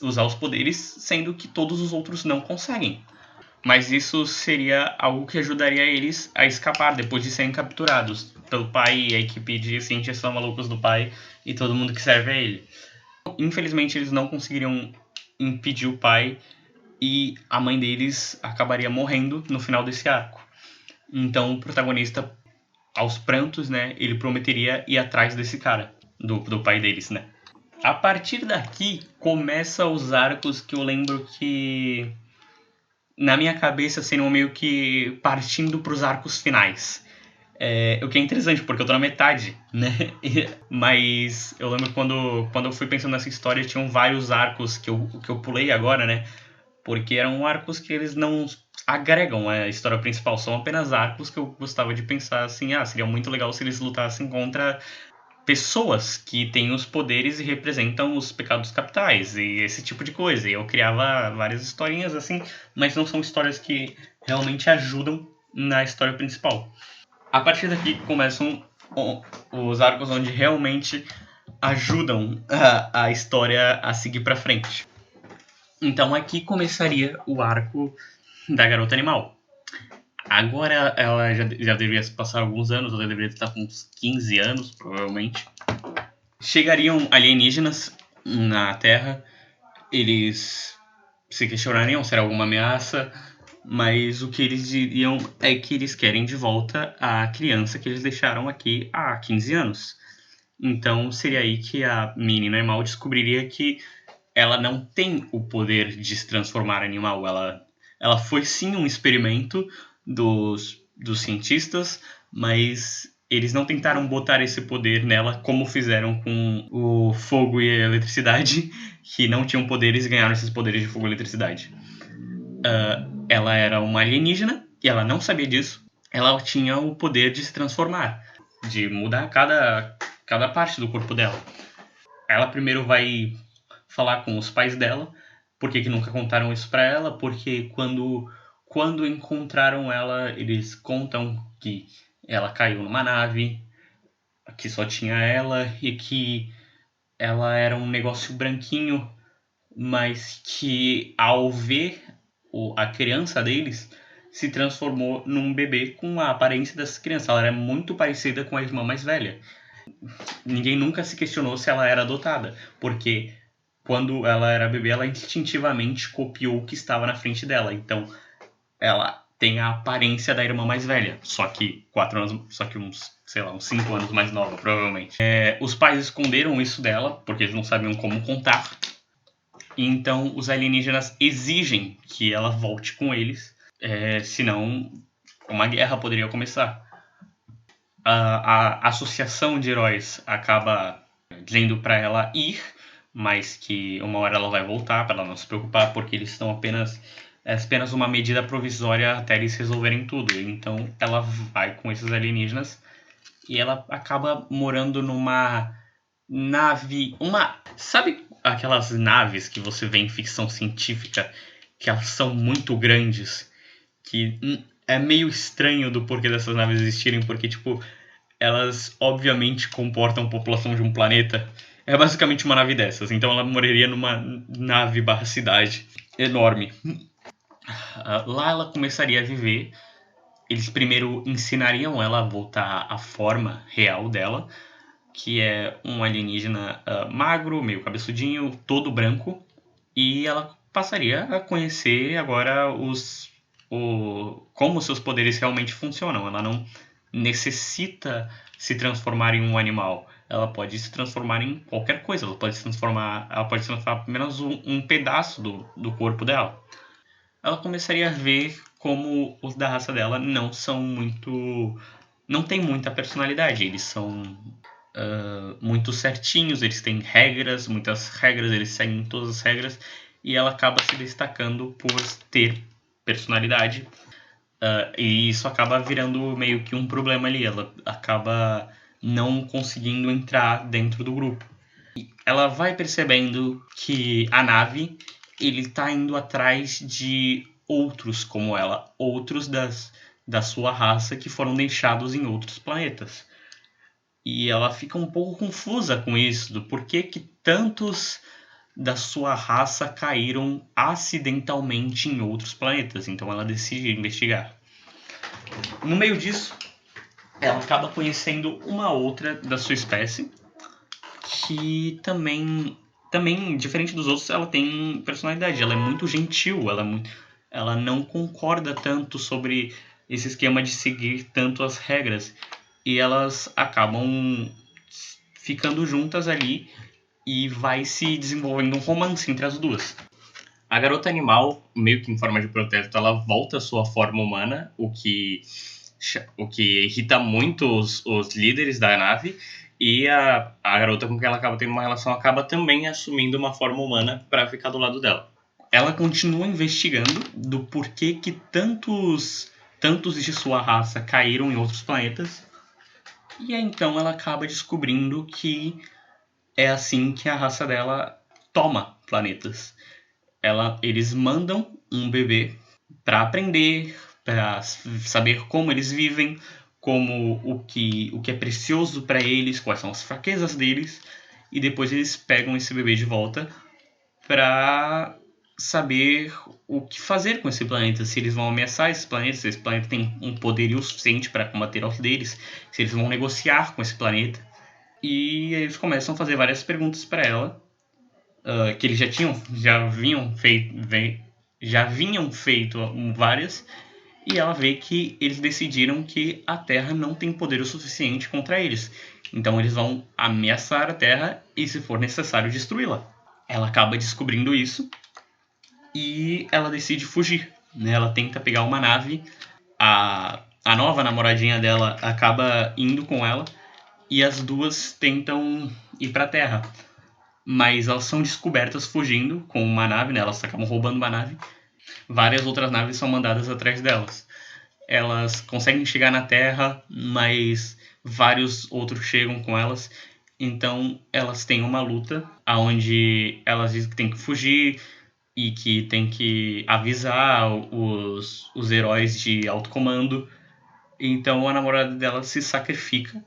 usar os poderes, sendo que todos os outros não conseguem. Mas isso seria algo que ajudaria eles a escapar depois de serem capturados pelo pai e a equipe de cientistas malucos do pai e todo mundo que serve a ele. Infelizmente, eles não conseguiriam impedir o pai e a mãe deles acabaria morrendo no final desse arco. Então, o protagonista, aos prantos, né, ele prometeria ir atrás desse cara, do pai deles, né. A partir daqui, começa os arcos que eu lembro que, na minha cabeça, seriam meio que partindo para os arcos finais. O que é interessante, porque eu tô na metade, né? Mas eu lembro quando eu fui pensando nessa história, tinham vários arcos que eu pulei agora, né? Porque eram arcos que eles não agregam a história principal, são apenas arcos que eu gostava de pensar assim, seria muito legal se eles lutassem contra pessoas que têm os poderes e representam os pecados capitais e esse tipo de coisa. E eu criava várias historinhas assim, mas não são histórias que realmente ajudam na história principal. A partir daqui começam os arcos onde realmente ajudam a história a seguir para frente. Então aqui começaria o arco da garota animal. Agora ela já deveria se passar alguns anos, ela deveria estar com uns 15 anos, provavelmente. Chegariam alienígenas na Terra, eles se questionariam se era alguma ameaça, mas o que eles diriam é que eles querem de volta a criança que eles deixaram aqui há 15 anos. Então seria aí que a menina animal descobriria que ela não tem o poder de se transformar em animal. Ela foi sim um experimento dos cientistas, mas eles não tentaram botar esse poder nela como fizeram com o fogo e a eletricidade, que não tinham poderes e ganharam esses poderes de fogo e eletricidade. Ela era uma alienígena e ela não sabia disso. Ela tinha o poder de se transformar, de mudar cada parte do corpo dela. Ela primeiro vai falar com os pais dela, porque que nunca contaram isso pra ela, porque quando encontraram ela, eles contam que ela caiu numa nave, que só tinha ela e que ela era um negócio branquinho, mas que ao ver a criança deles se transformou num bebê com a aparência dessa criança. Ela era muito parecida com a irmã mais velha. Ninguém nunca se questionou se ela era adotada, porque quando ela era bebê, ela instintivamente copiou o que estava na frente dela. Então, ela tem a aparência da irmã mais velha, só que uns 5 anos mais nova, provavelmente. Os pais esconderam isso dela, porque eles não sabiam como contar. Então os alienígenas exigem que ela volte com eles, senão uma guerra poderia começar. A associação de heróis acaba dizendo para ela ir, mas que uma hora ela vai voltar, para ela não se preocupar, porque eles estão apenas uma medida provisória até eles resolverem tudo. Então ela vai com esses alienígenas e ela acaba morando numa nave, sabe aquelas naves que você vê em ficção científica, que elas são muito grandes, que é meio estranho do porquê dessas naves existirem, porque tipo, elas obviamente comportam a população de um planeta. É basicamente uma nave dessas, então ela moraria numa nave barra cidade enorme. Lá ela começaria a viver. Eles primeiro ensinariam ela a voltar à forma real dela, que é um alienígena magro, meio cabeçudinho, todo branco, e ela passaria a conhecer agora como seus poderes realmente funcionam. Ela não necessita se transformar em um animal. Ela pode se transformar em qualquer coisa. Ela pode se transformar apenas um pedaço do corpo dela. Ela começaria a ver como os da raça dela não tem muita personalidade. Eles são muito certinhos, eles têm muitas regras, eles seguem todas as regras, e ela acaba se destacando por ter personalidade, e isso acaba virando meio que um problema ali. Ela acaba não conseguindo entrar dentro do grupo. Ela vai percebendo que a nave, ele está indo atrás de outros como ela, outros da sua raça que foram deixados em outros planetas. E ela fica um pouco confusa com isso, do porquê que tantos da sua raça caíram acidentalmente em outros planetas. Então ela decide investigar. No meio disso, ela acaba conhecendo uma outra da sua espécie, que também, diferente dos outros, ela tem personalidade. Ela é muito gentil, ela não concorda tanto sobre esse esquema de seguir tanto as regras. E elas acabam ficando juntas ali e vai se desenvolvendo um romance entre as duas. A garota animal, meio que em forma de protesto, ela volta à sua forma humana, o que irrita muito os líderes da nave, e a garota com quem ela acaba tendo uma relação acaba também assumindo uma forma humana para ficar do lado dela. Ela continua investigando do porquê que tantos de sua raça caíram em outros planetas, e então ela acaba descobrindo que é assim que a raça dela toma planetas. Eles mandam um bebê para aprender, para saber como eles vivem, como o que é precioso para eles, quais são as fraquezas deles, e depois eles pegam esse bebê de volta para saber o que fazer com esse planeta, se eles vão ameaçar esse planeta, se esse planeta tem um poderio suficiente para combater aos deles, se eles vão negociar com esse planeta. E eles começam a fazer várias perguntas para ela, que eles já vinham feito várias, e ela vê que eles decidiram que a Terra não tem poder o suficiente contra eles. Então eles vão ameaçar a Terra e, se for necessário, destruí-la. Ela acaba descobrindo isso e ela decide fugir. Ela tenta pegar uma nave, a nova namoradinha dela acaba indo com ela e as duas tentam ir para a Terra. Mas elas são descobertas fugindo com uma nave, elas acabam roubando uma nave. Várias outras naves são mandadas atrás delas. Elas conseguem chegar na Terra, mas vários outros chegam com elas. Então elas têm uma luta onde elas dizem que tem que fugir e que tem que avisar os heróis de alto comando. Então a namorada dela se sacrifica,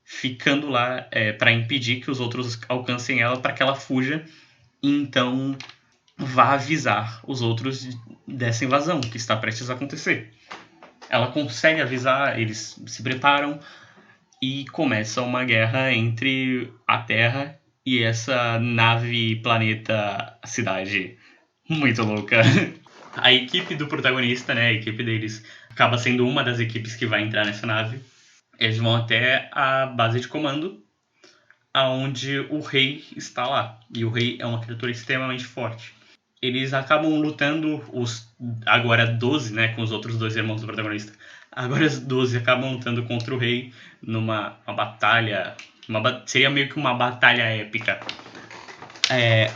ficando lá para impedir que os outros alcancem ela, para que ela fuja e então vá avisar os outros dessa invasão que está prestes a acontecer. Ela consegue avisar, eles se preparam e começa uma guerra entre a Terra e essa nave, planeta, cidade muito louca. A equipe do protagonista, né, a equipe deles, acaba sendo uma das equipes que vai entrar nessa nave. Eles vão até a base de comando, aonde o rei está lá. E o rei é uma criatura extremamente forte. Eles acabam lutando, os agora 12, né, com os outros dois irmãos do protagonista. Agora os 12 acabam lutando contra o rei numa batalha. Seria meio que uma batalha épica.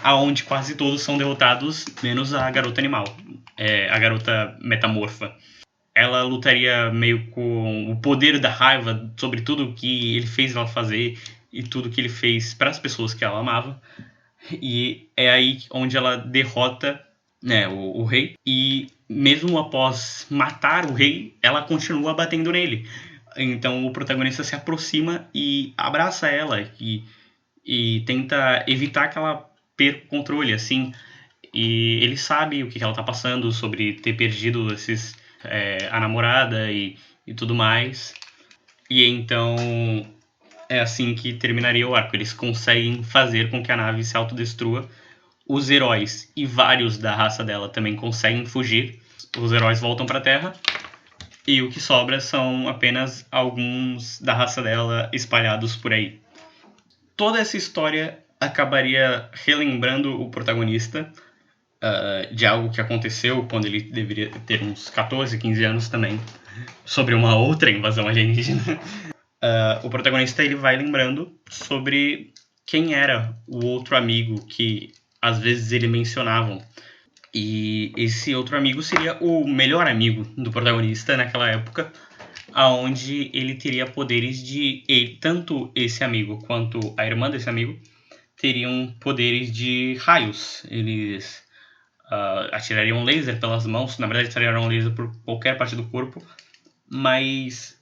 Aonde quase todos são derrotados, menos a garota animal. A garota metamorfa. Ela lutaria meio com o poder da raiva sobre tudo que ele fez ela fazer e tudo que ele fez para as pessoas que ela amava. E é aí onde ela derrota, né, o rei. E mesmo após matar o rei, ela continua batendo nele. Então o protagonista se aproxima e abraça ela e tenta evitar que ela perca o controle, assim. E ele sabe o que ela tá passando sobre ter perdido a namorada e tudo mais. E então é assim que terminaria o arco. Eles conseguem fazer com que a nave se autodestrua. Os heróis e vários da raça dela também conseguem fugir. Os heróis voltam para a Terra. E o que sobra são apenas alguns da raça dela espalhados por aí. Toda essa história acabaria relembrando o protagonista de algo que aconteceu quando ele deveria ter uns 14, 15 anos também, sobre uma outra invasão alienígena. O protagonista ele vai lembrando sobre quem era o outro amigo que às vezes ele mencionavam. E esse outro amigo seria o melhor amigo do protagonista naquela época, aonde ele teria poderes de... tanto esse amigo quanto a irmã desse amigo teriam poderes de raios. Eles atirariam laser pelas mãos, na verdade atirariam laser por qualquer parte do corpo, mas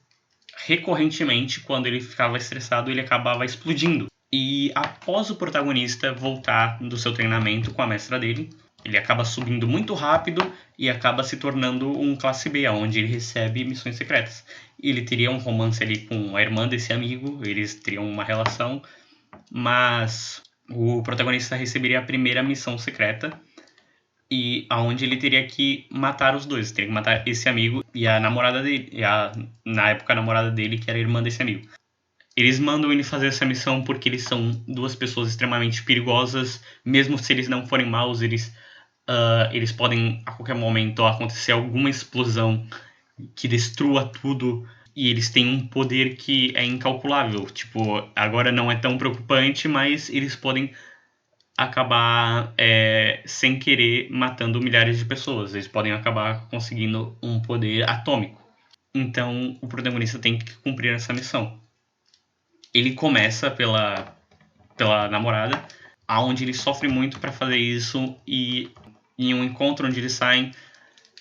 recorrentemente, quando ele ficava estressado, ele acabava explodindo. E após o protagonista voltar do seu treinamento com a mestra dele, ele acaba subindo muito rápido e acaba se tornando um classe B, onde ele recebe missões secretas. Ele teria um romance ali com a irmã desse amigo, eles teriam uma relação, mas o protagonista receberia a primeira missão secreta, e aonde ele teria que matar os dois. Teria que matar esse amigo e a namorada dele, na época a namorada dele, que era a irmã desse amigo. Eles mandam ele fazer essa missão porque eles são duas pessoas extremamente perigosas. Mesmo se eles não forem maus, eles podem a qualquer momento acontecer alguma explosão que destrua tudo. E eles têm um poder que é incalculável. Tipo, agora não é tão preocupante, mas eles podem acabar sem querer matando milhares de pessoas. Eles podem acabar conseguindo um poder atômico. Então o protagonista tem que cumprir essa missão. Ele começa pela namorada, aonde ele sofre muito para fazer isso, e em um encontro onde eles saem,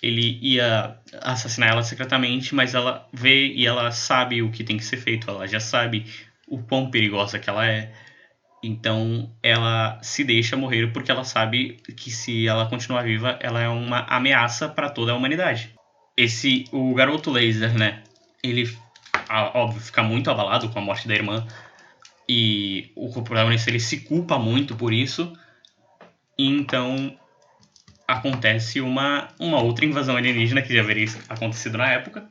ele ia assassinar ela secretamente, mas ela vê e ela sabe o que tem que ser feito. Ela já sabe o quão perigosa que ela é. Então ela se deixa morrer porque ela sabe que se ela continuar viva, ela é uma ameaça para toda a humanidade. O garoto laser, né? Ele, óbvio, fica muito abalado com a morte da irmã. E o protagonista ele se culpa muito por isso. E então acontece uma outra invasão alienígena que já haveria acontecido na época.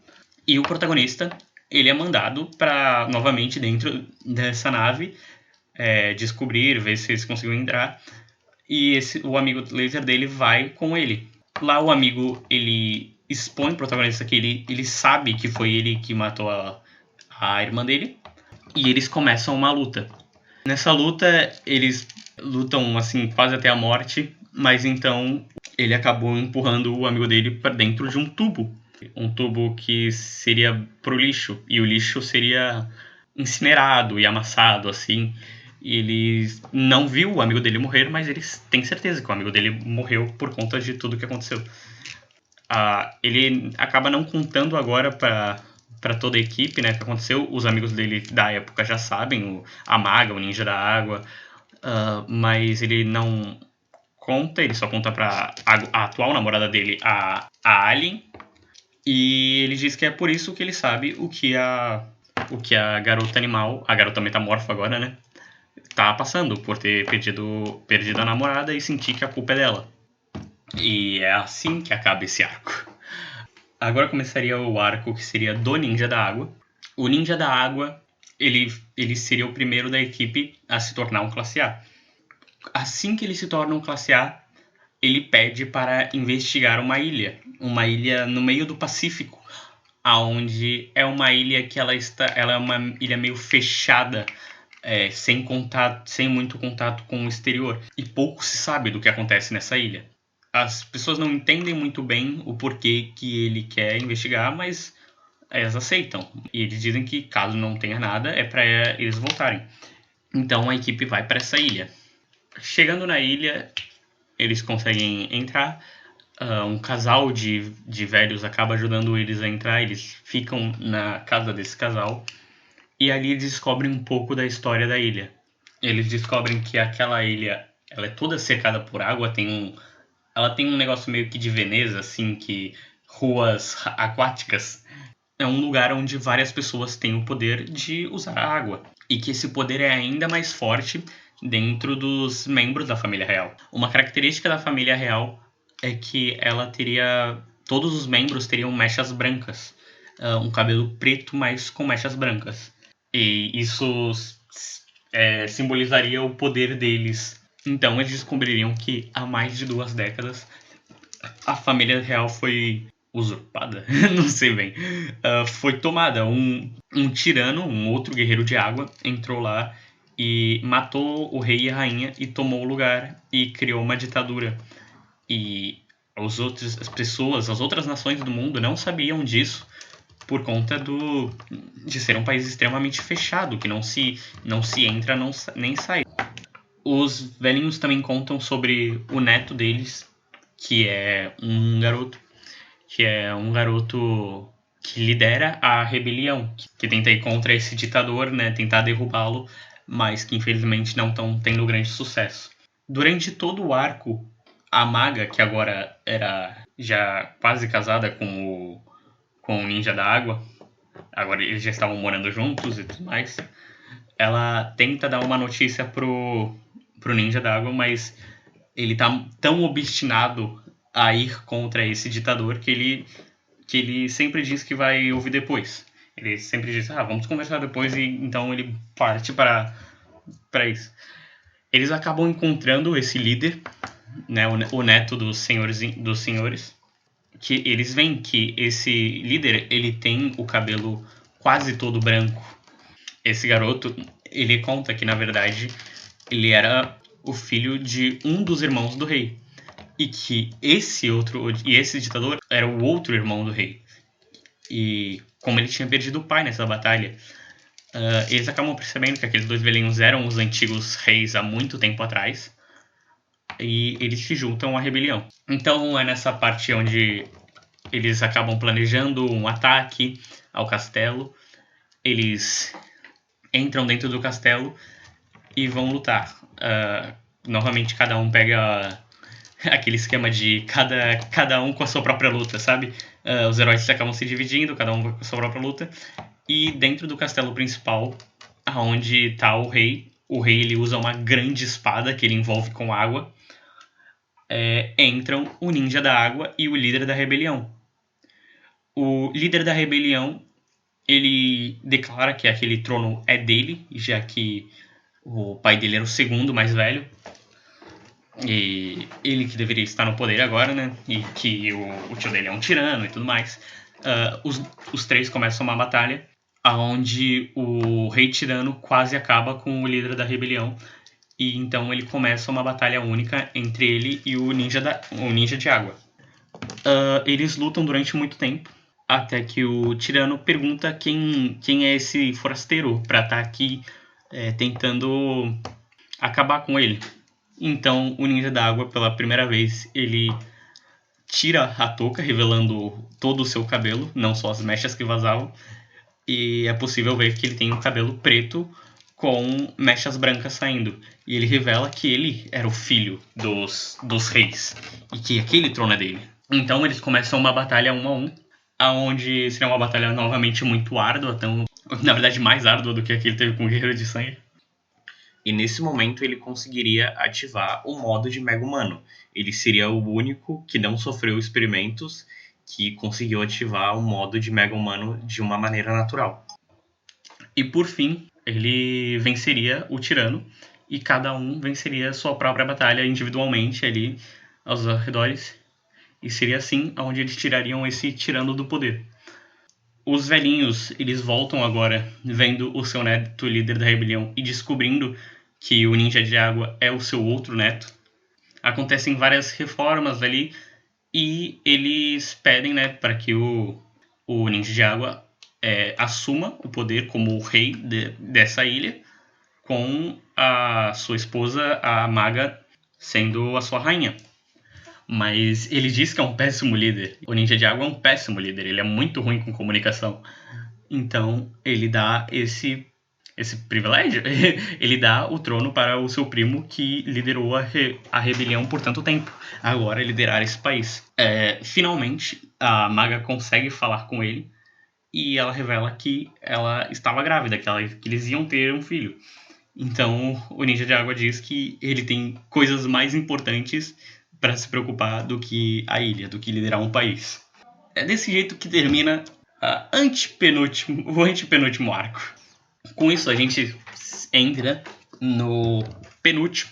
E o protagonista ele é mandado para novamente dentro dessa nave descobrir, ver se eles conseguem entrar. E o amigo laser dele vai com ele. Lá o amigo, ele expõe o protagonista que ele sabe que foi ele que matou a irmã dele. E eles começam uma luta. Nessa luta, eles lutam assim quase até a morte. Mas então ele acabou empurrando o amigo dele para dentro de um tubo. Um tubo que seria pro lixo. E o lixo seria incinerado e amassado, assim. Ele não viu o amigo dele morrer, mas eles têm certeza que o amigo dele morreu por conta de tudo que aconteceu. Ele acaba não contando agora para toda a equipe, né, o que aconteceu. Os amigos dele da época já sabem, a Maga, o Ninja da Água, mas ele não conta, ele só conta para a atual namorada dele, a Alien, e ele diz que é por isso que ele sabe o que a garota animal, a garota metamorfa agora, né, tá passando, por ter perdido a namorada e sentir que a culpa é dela. E é assim que acaba esse arco. Agora começaria o arco que seria do Ninja da Água. O Ninja da Água, ele seria o primeiro da equipe a se tornar um classe A. Assim que ele se torna um classe A, ele pede para investigar uma ilha no meio do Pacífico, aonde é uma ilha que ela é uma ilha meio fechada, sem muito contato com o exterior, e pouco se sabe do que acontece nessa ilha. As pessoas não entendem muito bem o porquê que ele quer investigar, mas elas aceitam. E eles dizem que caso não tenha nada, é para eles voltarem. Então a equipe vai para essa ilha. Chegando na ilha, eles conseguem entrar. Um casal de velhos acaba ajudando eles a entrar. Eles ficam na casa desse casal. E ali eles descobrem um pouco da história da ilha. Eles descobrem que aquela ilha ela é toda cercada por água. Ela tem um negócio meio que de Veneza, assim, que ruas aquáticas. É um lugar onde várias pessoas têm o poder de usar a água. E que esse poder é ainda mais forte dentro dos membros da família real. Uma característica da família real é que ela teria... Todos os membros teriam mechas brancas. Um cabelo preto, mas com mechas brancas. E isso simbolizaria o poder deles. Então eles descobririam que há mais de 2 décadas a família real foi usurpada, não sei bem, foi tomada. Um tirano, um outro guerreiro de água, entrou lá e matou o rei e a rainha e tomou o lugar e criou uma ditadura. E as outras nações do mundo não sabiam disso por conta de ser um país extremamente fechado, que não se entra nem sai. Os velhinhos também contam sobre o neto deles, que é um garoto que lidera a rebelião, que tenta ir contra esse ditador, né, tentar derrubá-lo, mas que infelizmente não estão tendo grande sucesso. Durante todo o arco, a maga, que agora era já quase casada com o ninja da água, agora eles já estavam morando juntos e tudo mais, ela tenta dar uma notícia pro ninja da água, mas ele tá tão obstinado a ir contra esse ditador que ele sempre diz que vai ouvir depois. Ele sempre diz, vamos conversar depois, e então ele parte para isso. Eles acabam encontrando esse líder, né, o neto dos senhores, que eles veem que esse líder ele tem o cabelo quase todo branco. Esse garoto, ele conta que, na verdade, ele era o filho de um dos irmãos do rei. E que esse ditador era o outro irmão do rei. E como ele tinha perdido o pai nessa batalha, eles acabam percebendo que aqueles 2 velhinhos eram os antigos reis há muito tempo atrás. E eles se juntam à rebelião. Então é nessa parte onde eles acabam planejando um ataque ao castelo. Eles entram dentro do castelo e vão lutar. Novamente cada um pega aquele esquema de cada um com a sua própria luta, sabe? Os heróis acabam se dividindo, cada um com a sua própria luta. E dentro do castelo principal, onde está o rei ele usa uma grande espada que ele envolve com água. Entram o ninja da água e o líder da rebelião. O líder da rebelião, ele declara que aquele trono é dele, já que o pai dele era o segundo mais velho. E ele que deveria estar no poder agora, né? E que o tio dele é um tirano e tudo mais. Os 3 começam uma batalha onde o rei tirano quase acaba com o líder da rebelião. E então ele começa uma batalha única entre ele e o ninja de água. Eles lutam durante muito tempo, até que o tirano pergunta quem é esse forasteiro para estar aqui tentando acabar com ele. Então o ninja da água, pela primeira vez, ele tira a touca, revelando todo o seu cabelo, não só as mechas que vazavam. E é possível ver que ele tem um cabelo preto com mechas brancas saindo. E ele revela que ele era o filho dos reis e que aquele trono é dele. Então eles começam uma batalha 1 a 1, aonde seria uma batalha novamente muito árdua, na verdade mais árdua do que aquele teve com o Guerreiro de Sangue. E nesse momento ele conseguiria ativar o modo de Mega Humano. Ele seria o único que não sofreu experimentos que conseguiu ativar o modo de Mega Humano de uma maneira natural. E por fim, ele venceria o tirano e cada um venceria sua própria batalha individualmente ali aos arredores. E seria assim onde eles tirariam esse tirano do poder. Os velhinhos, eles voltam agora, vendo o seu neto líder da rebelião e descobrindo que o Ninja de Água é o seu outro neto. Acontecem várias reformas ali e eles pedem, né, para que o Ninja de Água assuma o poder como o rei dessa ilha, com a sua esposa, a Maga, sendo a sua rainha. Mas ele diz que é um péssimo líder. O Ninja de Água é um péssimo líder, ele é muito ruim com comunicação. Então ele dá esse privilégio, ele dá o trono para o seu primo que liderou a rebelião por tanto tempo, agora liderar esse país. Finalmente, a Maga consegue falar com ele e ela revela que ela estava grávida, que eles iam ter um filho. Então o Ninja de Água diz que ele tem coisas mais importantes para se preocupar do que a ilha, do que liderar um país. É desse jeito que termina o antepenúltimo arco. Com isso, a gente entra no penúltimo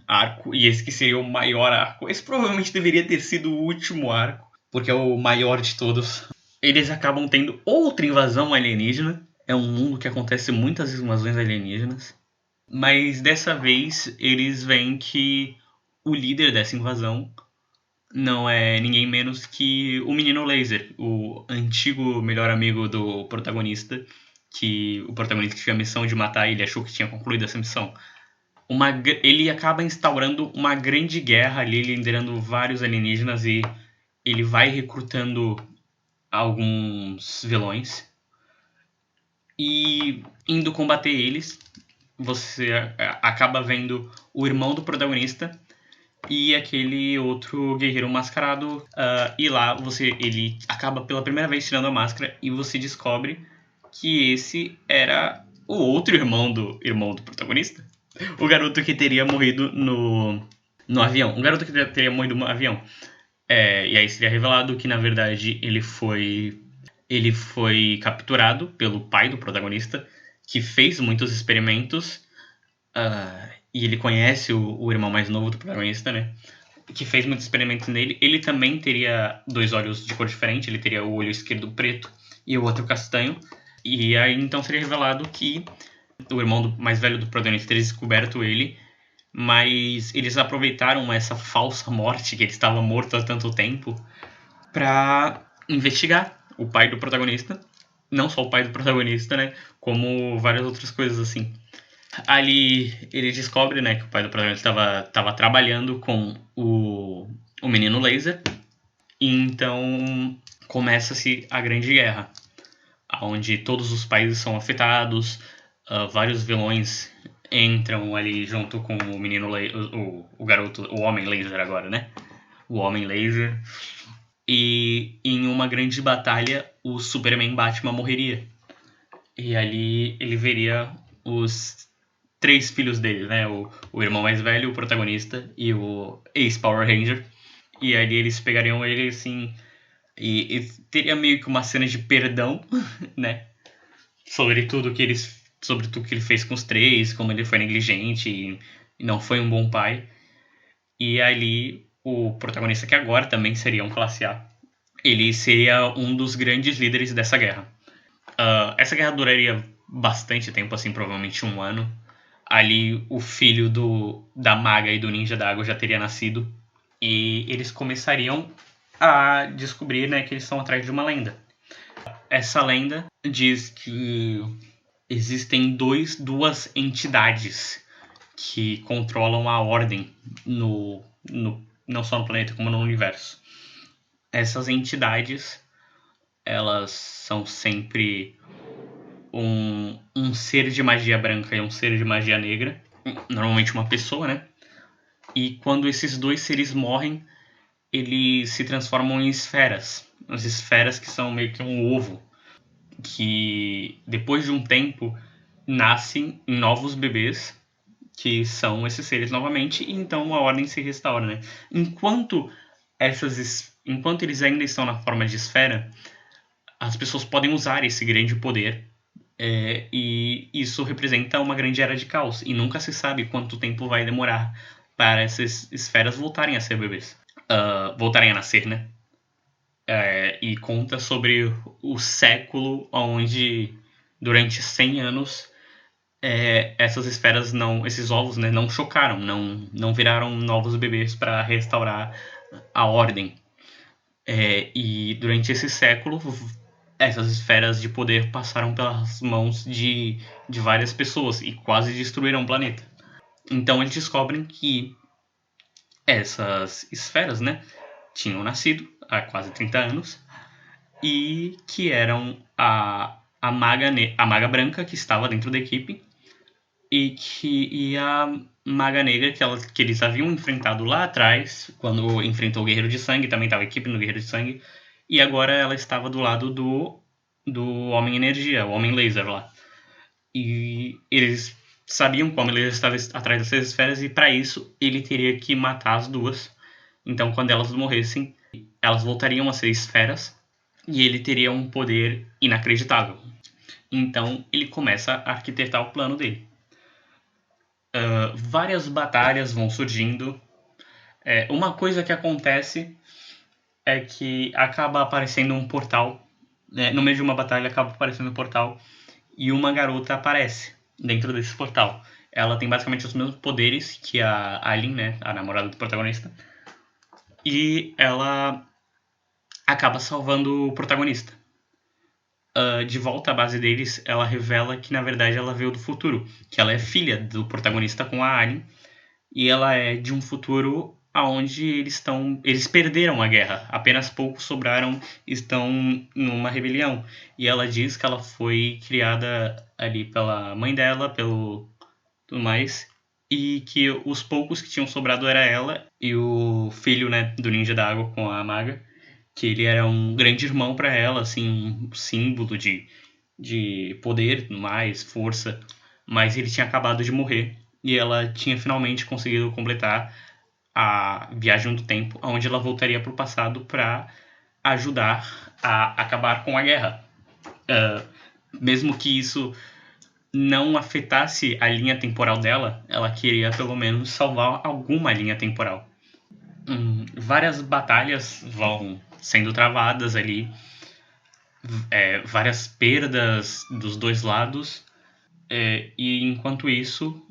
arco, e esse que seria o maior arco. Esse provavelmente deveria ter sido o último arco, porque é o maior de todos. Eles acabam tendo outra invasão alienígena. É um mundo que acontece muitas invasões alienígenas. Mas dessa vez, eles veem que o líder dessa invasão não é ninguém menos que o Menino Laser, o antigo melhor amigo do protagonista, que o protagonista tinha a missão de matar e ele achou que tinha concluído essa missão. Ele acaba instaurando uma grande guerra ali, liderando vários alienígenas, e ele vai recrutando alguns vilões e indo combater eles. Você acaba vendo o irmão do protagonista e aquele outro guerreiro mascarado, e lá ele acaba pela primeira vez tirando a máscara e você descobre que esse era o outro irmão do protagonista. O garoto que teria morrido no avião. Um garoto que teria morrido no avião. E aí seria revelado que, na verdade, ele foi capturado pelo pai do protagonista, que fez muitos experimentos, e ele conhece o irmão mais novo do protagonista, né? Que fez muitos experimentos nele. Ele também teria 2 olhos de cor diferente. Ele teria o olho esquerdo preto e o outro castanho. E aí então seria revelado que o irmão mais velho do protagonista teria descoberto ele, mas eles aproveitaram essa falsa morte, que ele estava morto há tanto tempo, para investigar o pai do protagonista. Não só o pai do protagonista, né? Como várias outras coisas assim. Ali ele descobre, né, que o pai do protagonista estava trabalhando com o Menino Laser. E então começa-se a Grande Guerra, onde todos os países são afetados, vários vilões entram ali junto com o Menino o garoto, o Homem Laser agora, né? O Homem Laser. E em uma grande batalha, o Superman Batman morreria. E ali ele veria os 3 filhos dele, né? O irmão mais velho, o protagonista e o ex-Power Ranger. E ali eles pegariam ele, assim, e teria meio que uma cena de perdão, né? Sobre tudo que ele fez com os 3, como ele foi negligente e não foi um bom pai. E ali o protagonista, que agora também seria um classe A, ele seria um dos grandes líderes dessa guerra. Essa guerra duraria bastante tempo, assim, provavelmente 1 ano. Ali o filho da Maga e do Ninja da Água já teria nascido. E eles começariam a descobrir, né, que eles estão atrás de uma lenda. Essa lenda diz que existem 2 entidades que controlam a ordem não só no planeta como no universo. Essas entidades, elas são sempre um ser de magia branca e um ser de magia negra, normalmente uma pessoa, né? E quando esses 2 seres morrem, eles se transformam em esferas. As esferas que são meio que um ovo, que depois de um tempo nascem em novos bebês que são esses seres novamente, e então a ordem se restaura, né? Enquanto eles ainda estão na forma de esfera, as pessoas podem usar esse grande poder, e isso representa uma grande era de caos, e nunca se sabe quanto tempo vai demorar para essas esferas voltarem a ser bebês. Voltarem a nascer, né? E conta sobre o século onde, durante 100 anos, essas esferas esses ovos, né, não chocaram, não viraram novos bebês para restaurar a ordem. E durante esse século, essas esferas de poder passaram pelas mãos de várias pessoas e quase destruíram o planeta. Então eles descobrem que essas esferas, né, tinham nascido há quase 30 anos e que eram a maga branca que estava dentro da equipe e a maga negra que eles haviam enfrentado lá atrás, quando enfrentou o Guerreiro de Sangue, também estava a equipe no Guerreiro de Sangue, e agora ela estava do lado do Homem Energia, o Homem Laser lá. E eles sabiam que o Homem Laser estava atrás dessas esferas e para isso ele teria que matar as duas. Então quando elas morressem, elas voltariam a ser esferas e ele teria um poder inacreditável. Então ele começa a arquitetar o plano dele. Várias batalhas vão surgindo. Uma coisa que acontece é que acaba aparecendo um portal. No meio de uma batalha acaba aparecendo um portal e uma garota aparece dentro desse portal. Ela tem basicamente os mesmos poderes que a Aileen, né, a namorada do protagonista. E ela acaba salvando o protagonista. De volta à base deles, ela revela que na verdade ela veio do futuro, que ela é filha do protagonista com a Aileen, e ela é de um futuro onde eles perderam a guerra, apenas poucos sobraram, estão numa rebelião, e ela diz que ela foi criada ali pela mãe dela, pelo tudo mais, e que os poucos que tinham sobrado era ela e o filho, né, do Ninja da Água com a maga, que ele era um grande irmão para ela, assim, um símbolo de poder, tudo mais, força, mas ele tinha acabado de morrer e ela tinha finalmente conseguido completar a viagem do tempo, onde ela voltaria para o passado para ajudar a acabar com a guerra. Mesmo que isso não afetasse a linha temporal dela, ela queria pelo menos salvar alguma linha temporal. Várias batalhas vão sendo travadas ali, várias perdas dos dois lados, e enquanto isso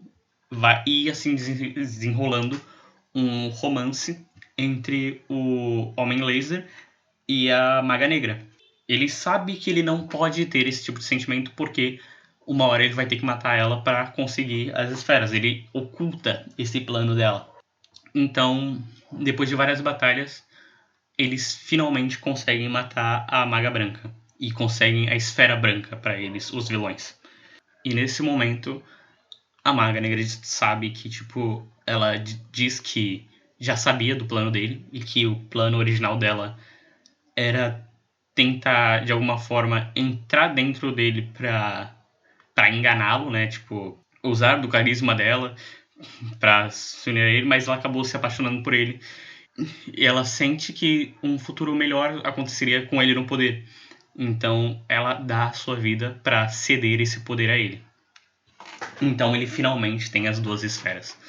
vai assim desenrolando um romance entre o Homem Laser e a Maga Negra. Ele sabe que ele não pode ter esse tipo de sentimento porque uma hora ele vai ter que matar ela para conseguir as esferas. Ele oculta esse plano dela. Então, depois de várias batalhas, eles finalmente conseguem matar a Maga Branca e conseguem a Esfera Branca para eles, os vilões. E nesse momento, a Maga Negra sabe que, tipo, ela diz que já sabia do plano dele e que o plano original dela era tentar, de alguma forma, entrar dentro dele pra enganá-lo, né? Tipo, usar do carisma dela pra se unir a ele, mas ela acabou se apaixonando por ele. E ela sente que um futuro melhor aconteceria com ele no poder. Então, ela dá a sua vida pra ceder esse poder a ele. Então, ele finalmente tem as duas esferas.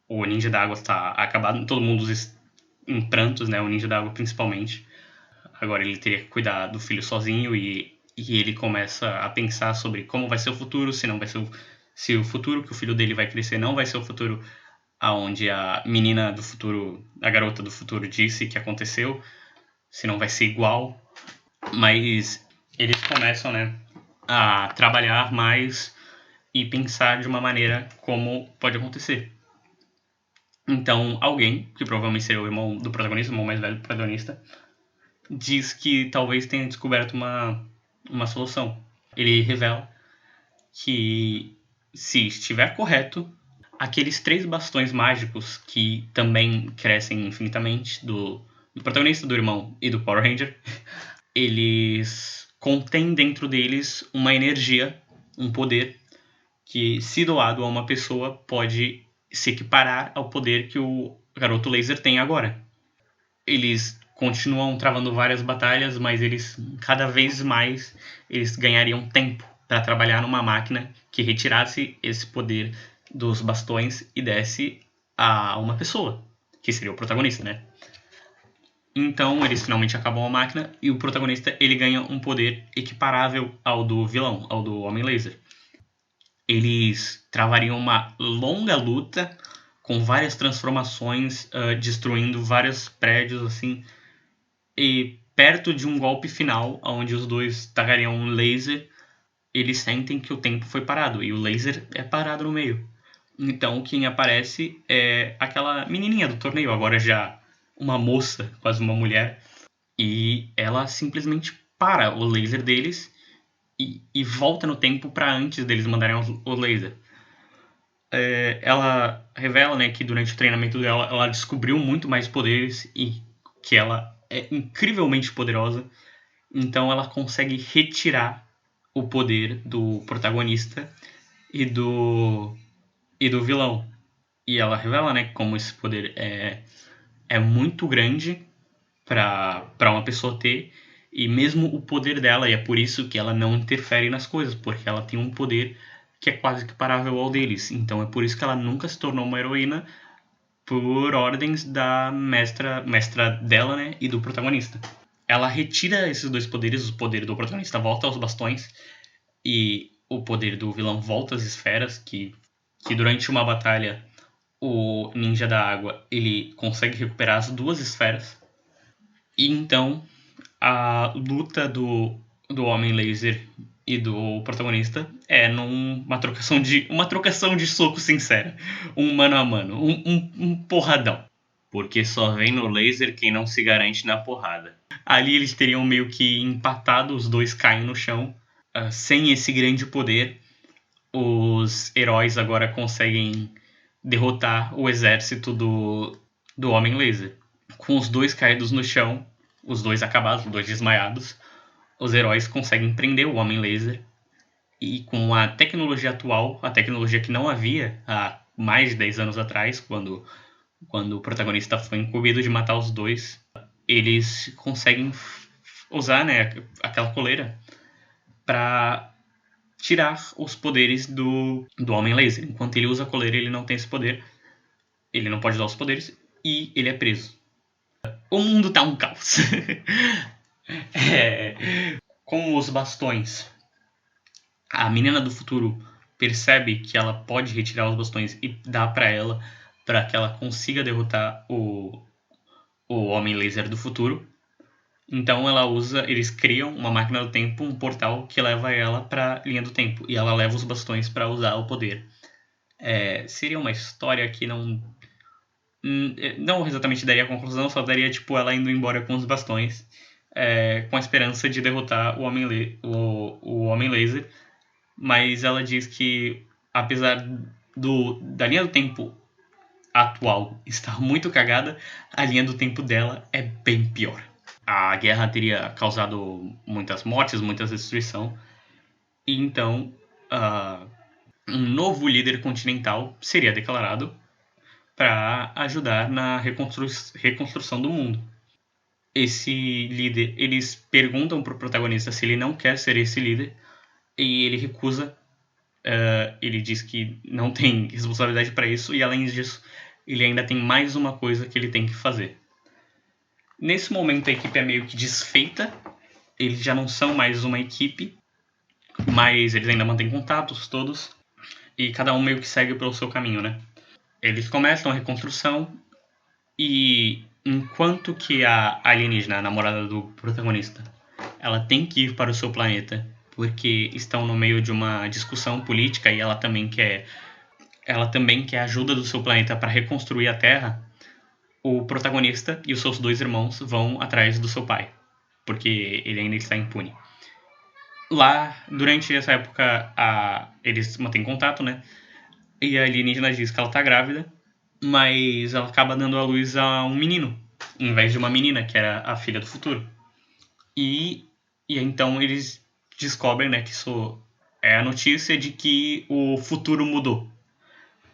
O Ninja d'Água está acabado, todo mundo em prantos, né? O Ninja d'Água principalmente. Agora ele teria que cuidar do filho sozinho e ele começa a pensar sobre como vai ser o futuro, se não vai ser se o futuro que o filho dele vai crescer não vai ser o futuro aonde a menina do futuro, a garota do futuro disse que aconteceu, se não vai ser igual. Mas eles começam, né, a trabalhar mais e pensar de uma maneira como pode acontecer. Então, alguém, que provavelmente seria o irmão do protagonista, o irmão mais velho do protagonista, diz que talvez tenha descoberto uma solução. Ele revela que, se estiver correto, aqueles 3 bastões mágicos que também crescem infinitamente do protagonista, do irmão e do Power Ranger, eles contêm dentro deles uma energia, um poder que, se doado a uma pessoa, pode se equiparar ao poder que o garoto laser tem agora. Eles continuam travando várias batalhas, mas eles cada vez mais eles ganhariam tempo para trabalhar numa máquina que retirasse esse poder dos bastões e desse a uma pessoa, que seria o protagonista, né? Então eles finalmente acabam a máquina e o protagonista ele ganha um poder equiparável ao do vilão, ao do Homem Laser. Eles travariam uma longa luta com várias transformações, destruindo vários prédios assim, e perto de um golpe final, onde os dois tagariam um laser, eles sentem que o tempo foi parado e o laser é parado no meio. Então quem aparece é aquela menininha do torneio, agora já uma moça, quase uma mulher, e ela simplesmente para o laser deles e volta no tempo para antes deles mandarem o laser. Ela revela, né, que durante o treinamento dela ela descobriu muito mais poderes e que ela é incrivelmente poderosa. Então ela consegue retirar o poder do protagonista e do vilão. E ela revela, né, como esse poder é muito grande para uma pessoa ter, e mesmo o poder dela, e é por isso que ela não interfere nas coisas, porque ela tem um poder que é quase equiparável ao deles. Então é por isso que ela nunca se tornou uma heroína, por ordens da mestra dela, né, e do protagonista. Ela retira esses dois poderes, o poder do protagonista volta aos bastões e o poder do vilão volta às esferas, que durante uma batalha o ninja da água ele consegue recuperar as duas esferas. E então a luta do Homem Laser e do protagonista é uma trocação de soco sincera, um mano a mano, um porradão, porque só vem no laser quem não se garante na porrada. Ali eles teriam meio que empatado, os dois caem no chão. Sem esse grande poder, os heróis agora conseguem derrotar o exército do Homem Laser. Com os dois caídos no chão, os dois acabados, os dois desmaiados, os heróis conseguem prender o Homem Laser. E com a tecnologia atual, a tecnologia que não havia há mais de 10 anos atrás, quando o protagonista foi incumbido de matar os dois, eles conseguem usar, né, aquela coleira para tirar os poderes do Homem Laser. Enquanto ele usa a coleira, ele não tem esse poder, ele não pode usar os poderes e ele é preso. O mundo tá um caos. Com os bastões, a menina do futuro percebe que ela pode retirar os bastões e dá para ela, para que ela consiga derrotar o Homem Laser do futuro. Então eles criam uma máquina do tempo, um portal que leva ela para linha do tempo, e ela leva os bastões para usar o poder. Seria uma história que não exatamente daria a conclusão, só daria tipo ela indo embora com os bastões, com a esperança de derrotar o Homem Laser. Mas ela diz que, apesar da linha do tempo atual estar muito cagada, a linha do tempo dela é bem pior. A guerra teria causado muitas mortes, muita destruição, e então um novo líder continental seria declarado para ajudar na reconstrução do mundo. Esse líder, eles perguntam para o protagonista se ele não quer ser esse líder, e ele recusa. Ele diz que não tem responsabilidade para isso, e além disso, ele ainda tem mais uma coisa que ele tem que fazer. Nesse momento a equipe é meio que desfeita, eles já não são mais uma equipe, mas eles ainda mantêm contatos todos, e cada um meio que segue pelo seu caminho, né? Eles começam a reconstrução, e enquanto que a alienígena, a namorada do protagonista, ela tem que ir para o seu planeta, porque estão no meio de uma discussão política e ela também quer a ajuda do seu planeta para reconstruir a Terra, o protagonista e os seus dois irmãos vão atrás do seu pai, porque ele ainda está impune. Lá, durante essa época, eles mantêm contato, né? E a alienígena diz que ela está grávida, mas ela acaba dando à luz a um menino, em vez de uma menina, que era a filha do futuro. E então eles descobrem, né, que isso É a notícia de que o futuro mudou.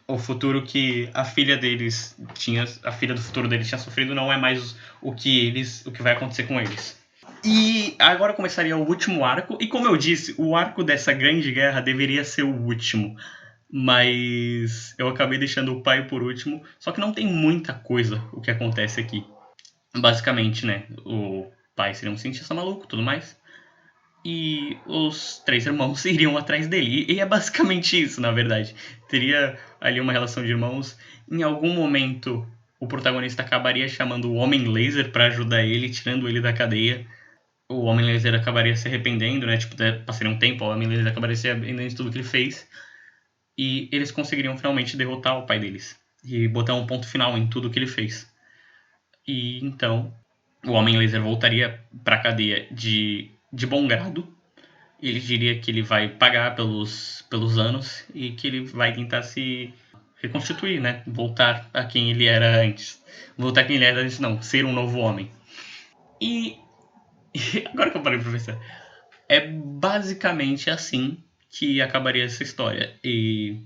O futuro que a filha do futuro deles tinha sofrido não é mais o que vai acontecer com eles. E agora começaria o último arco, e como eu disse, o arco dessa grande guerra deveria ser o último, mas eu acabei deixando o pai por último, só que não tem muita coisa o que acontece aqui. Basicamente, né, o pai seria um cientista maluco, tudo mais, e os 3 irmãos iriam atrás dele. E é basicamente isso, na verdade. Teria ali uma relação de irmãos. Em algum momento, o protagonista acabaria chamando o Homem Laser para ajudar ele, tirando ele da cadeia. O Homem Laser acabaria se arrependendo, né? Tipo, passaria um tempo, o Homem Laser acabaria se arrependendo de tudo que ele fez. E eles conseguiriam finalmente derrotar o pai deles. E botar um ponto final em tudo que ele fez. E então, o Homem Laser voltaria para a cadeia de bom grado. Ele diria que ele vai pagar pelos anos e que ele vai tentar se reconstituir, né? Voltar a quem ele era antes. Voltar a quem ele era antes, não. Ser um novo homem. E agora que eu parei pra pensar, é basicamente assim que acabaria essa história. E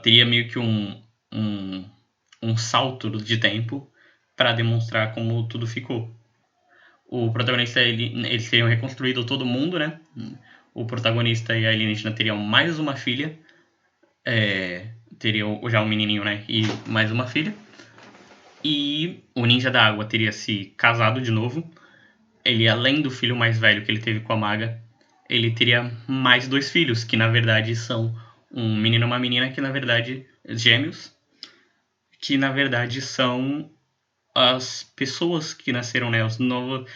teria meio que um salto de tempo para demonstrar como tudo ficou. O protagonista, eles teriam reconstruído todo mundo, né? O protagonista e a alienígena teriam mais uma filha. Teriam já um menininho, né? E mais uma filha. E o Ninja da Água teria se casado de novo. Ele, além do filho mais velho que ele teve com a maga, ele teria mais 2 filhos, que na verdade são um menino e uma menina, que na verdade gêmeos, que na verdade são as pessoas que nasceram, né?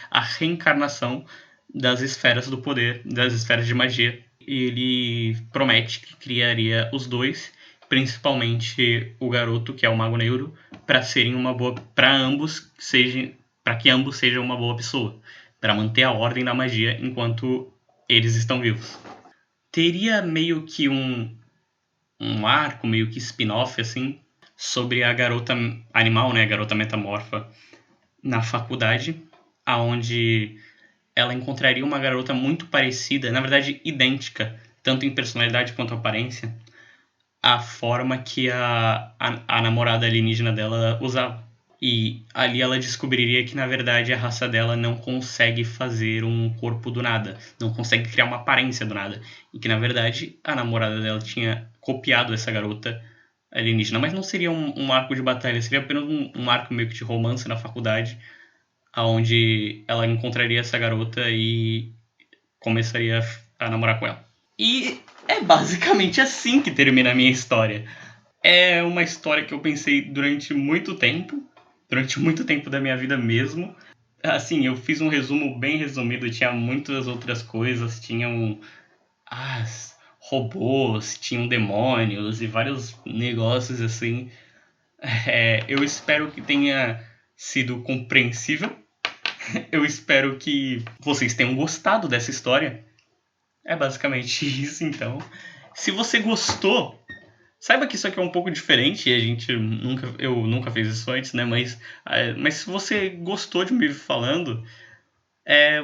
A reencarnação das esferas do poder, das esferas de magia. E ele promete que criaria os 2, principalmente o garoto, que é o Mago Negro, para que ambos sejam uma boa pessoa, para manter a ordem da magia enquanto eles estão vivos. Teria meio que um arco, meio que spin-off, assim, sobre a garota animal, né, a garota metamorfa, na faculdade, aonde ela encontraria uma garota muito parecida, na verdade idêntica, tanto em personalidade quanto aparência, à forma que a namorada alienígena dela usava. E ali ela descobriria que, na verdade, a raça dela não consegue fazer um corpo do nada, não consegue criar uma aparência do nada. E que, na verdade, a namorada dela tinha copiado essa garota alienígena. Mas não seria um arco de batalha, seria apenas um arco meio que de romance na faculdade, onde ela encontraria essa garota e começaria a namorar com ela. E é basicamente assim que termina a minha história. É uma história que eu pensei durante muito tempo da minha vida mesmo. Assim, eu fiz um resumo bem resumido, tinha muitas outras coisas, tinham robôs, tinham demônios e vários negócios assim. Eu espero que tenha sido compreensível. Eu espero que vocês tenham gostado dessa história. É basicamente isso, então. Se você gostou, saiba que isso aqui é um pouco diferente. Eu nunca fiz isso antes, né? Mas se você gostou de me falando,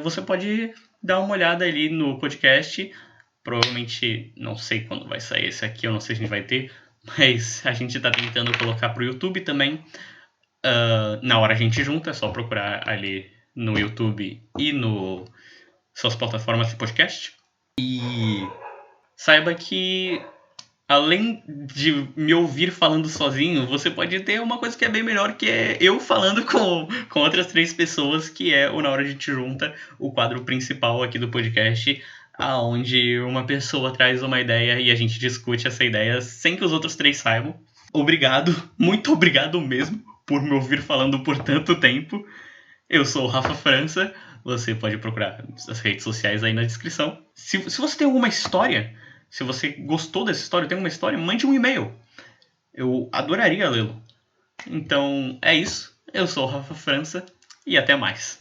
você pode dar uma olhada ali no podcast. Provavelmente, não sei quando vai sair esse aqui, eu não sei se a gente vai ter, mas a gente tá tentando colocar pro YouTube também. Na hora a gente junta, é só procurar ali no YouTube e no suas plataformas de podcast. E saiba que, além de me ouvir falando sozinho, você pode ter uma coisa que é bem melhor, que é eu falando com outras 3 pessoas, que é o Na Hora a Gente Junta, o quadro principal aqui do podcast, onde uma pessoa traz uma ideia e a gente discute essa ideia sem que os outros 3 saibam. Obrigado, muito obrigado mesmo por me ouvir falando por tanto tempo. Eu sou o Rafa França, você pode procurar as redes sociais aí na descrição. Se você tem alguma história, se você gostou dessa história, tem uma história, mande um e-mail. Eu adoraria lê-lo. Então é isso, eu sou o Rafa França e até mais.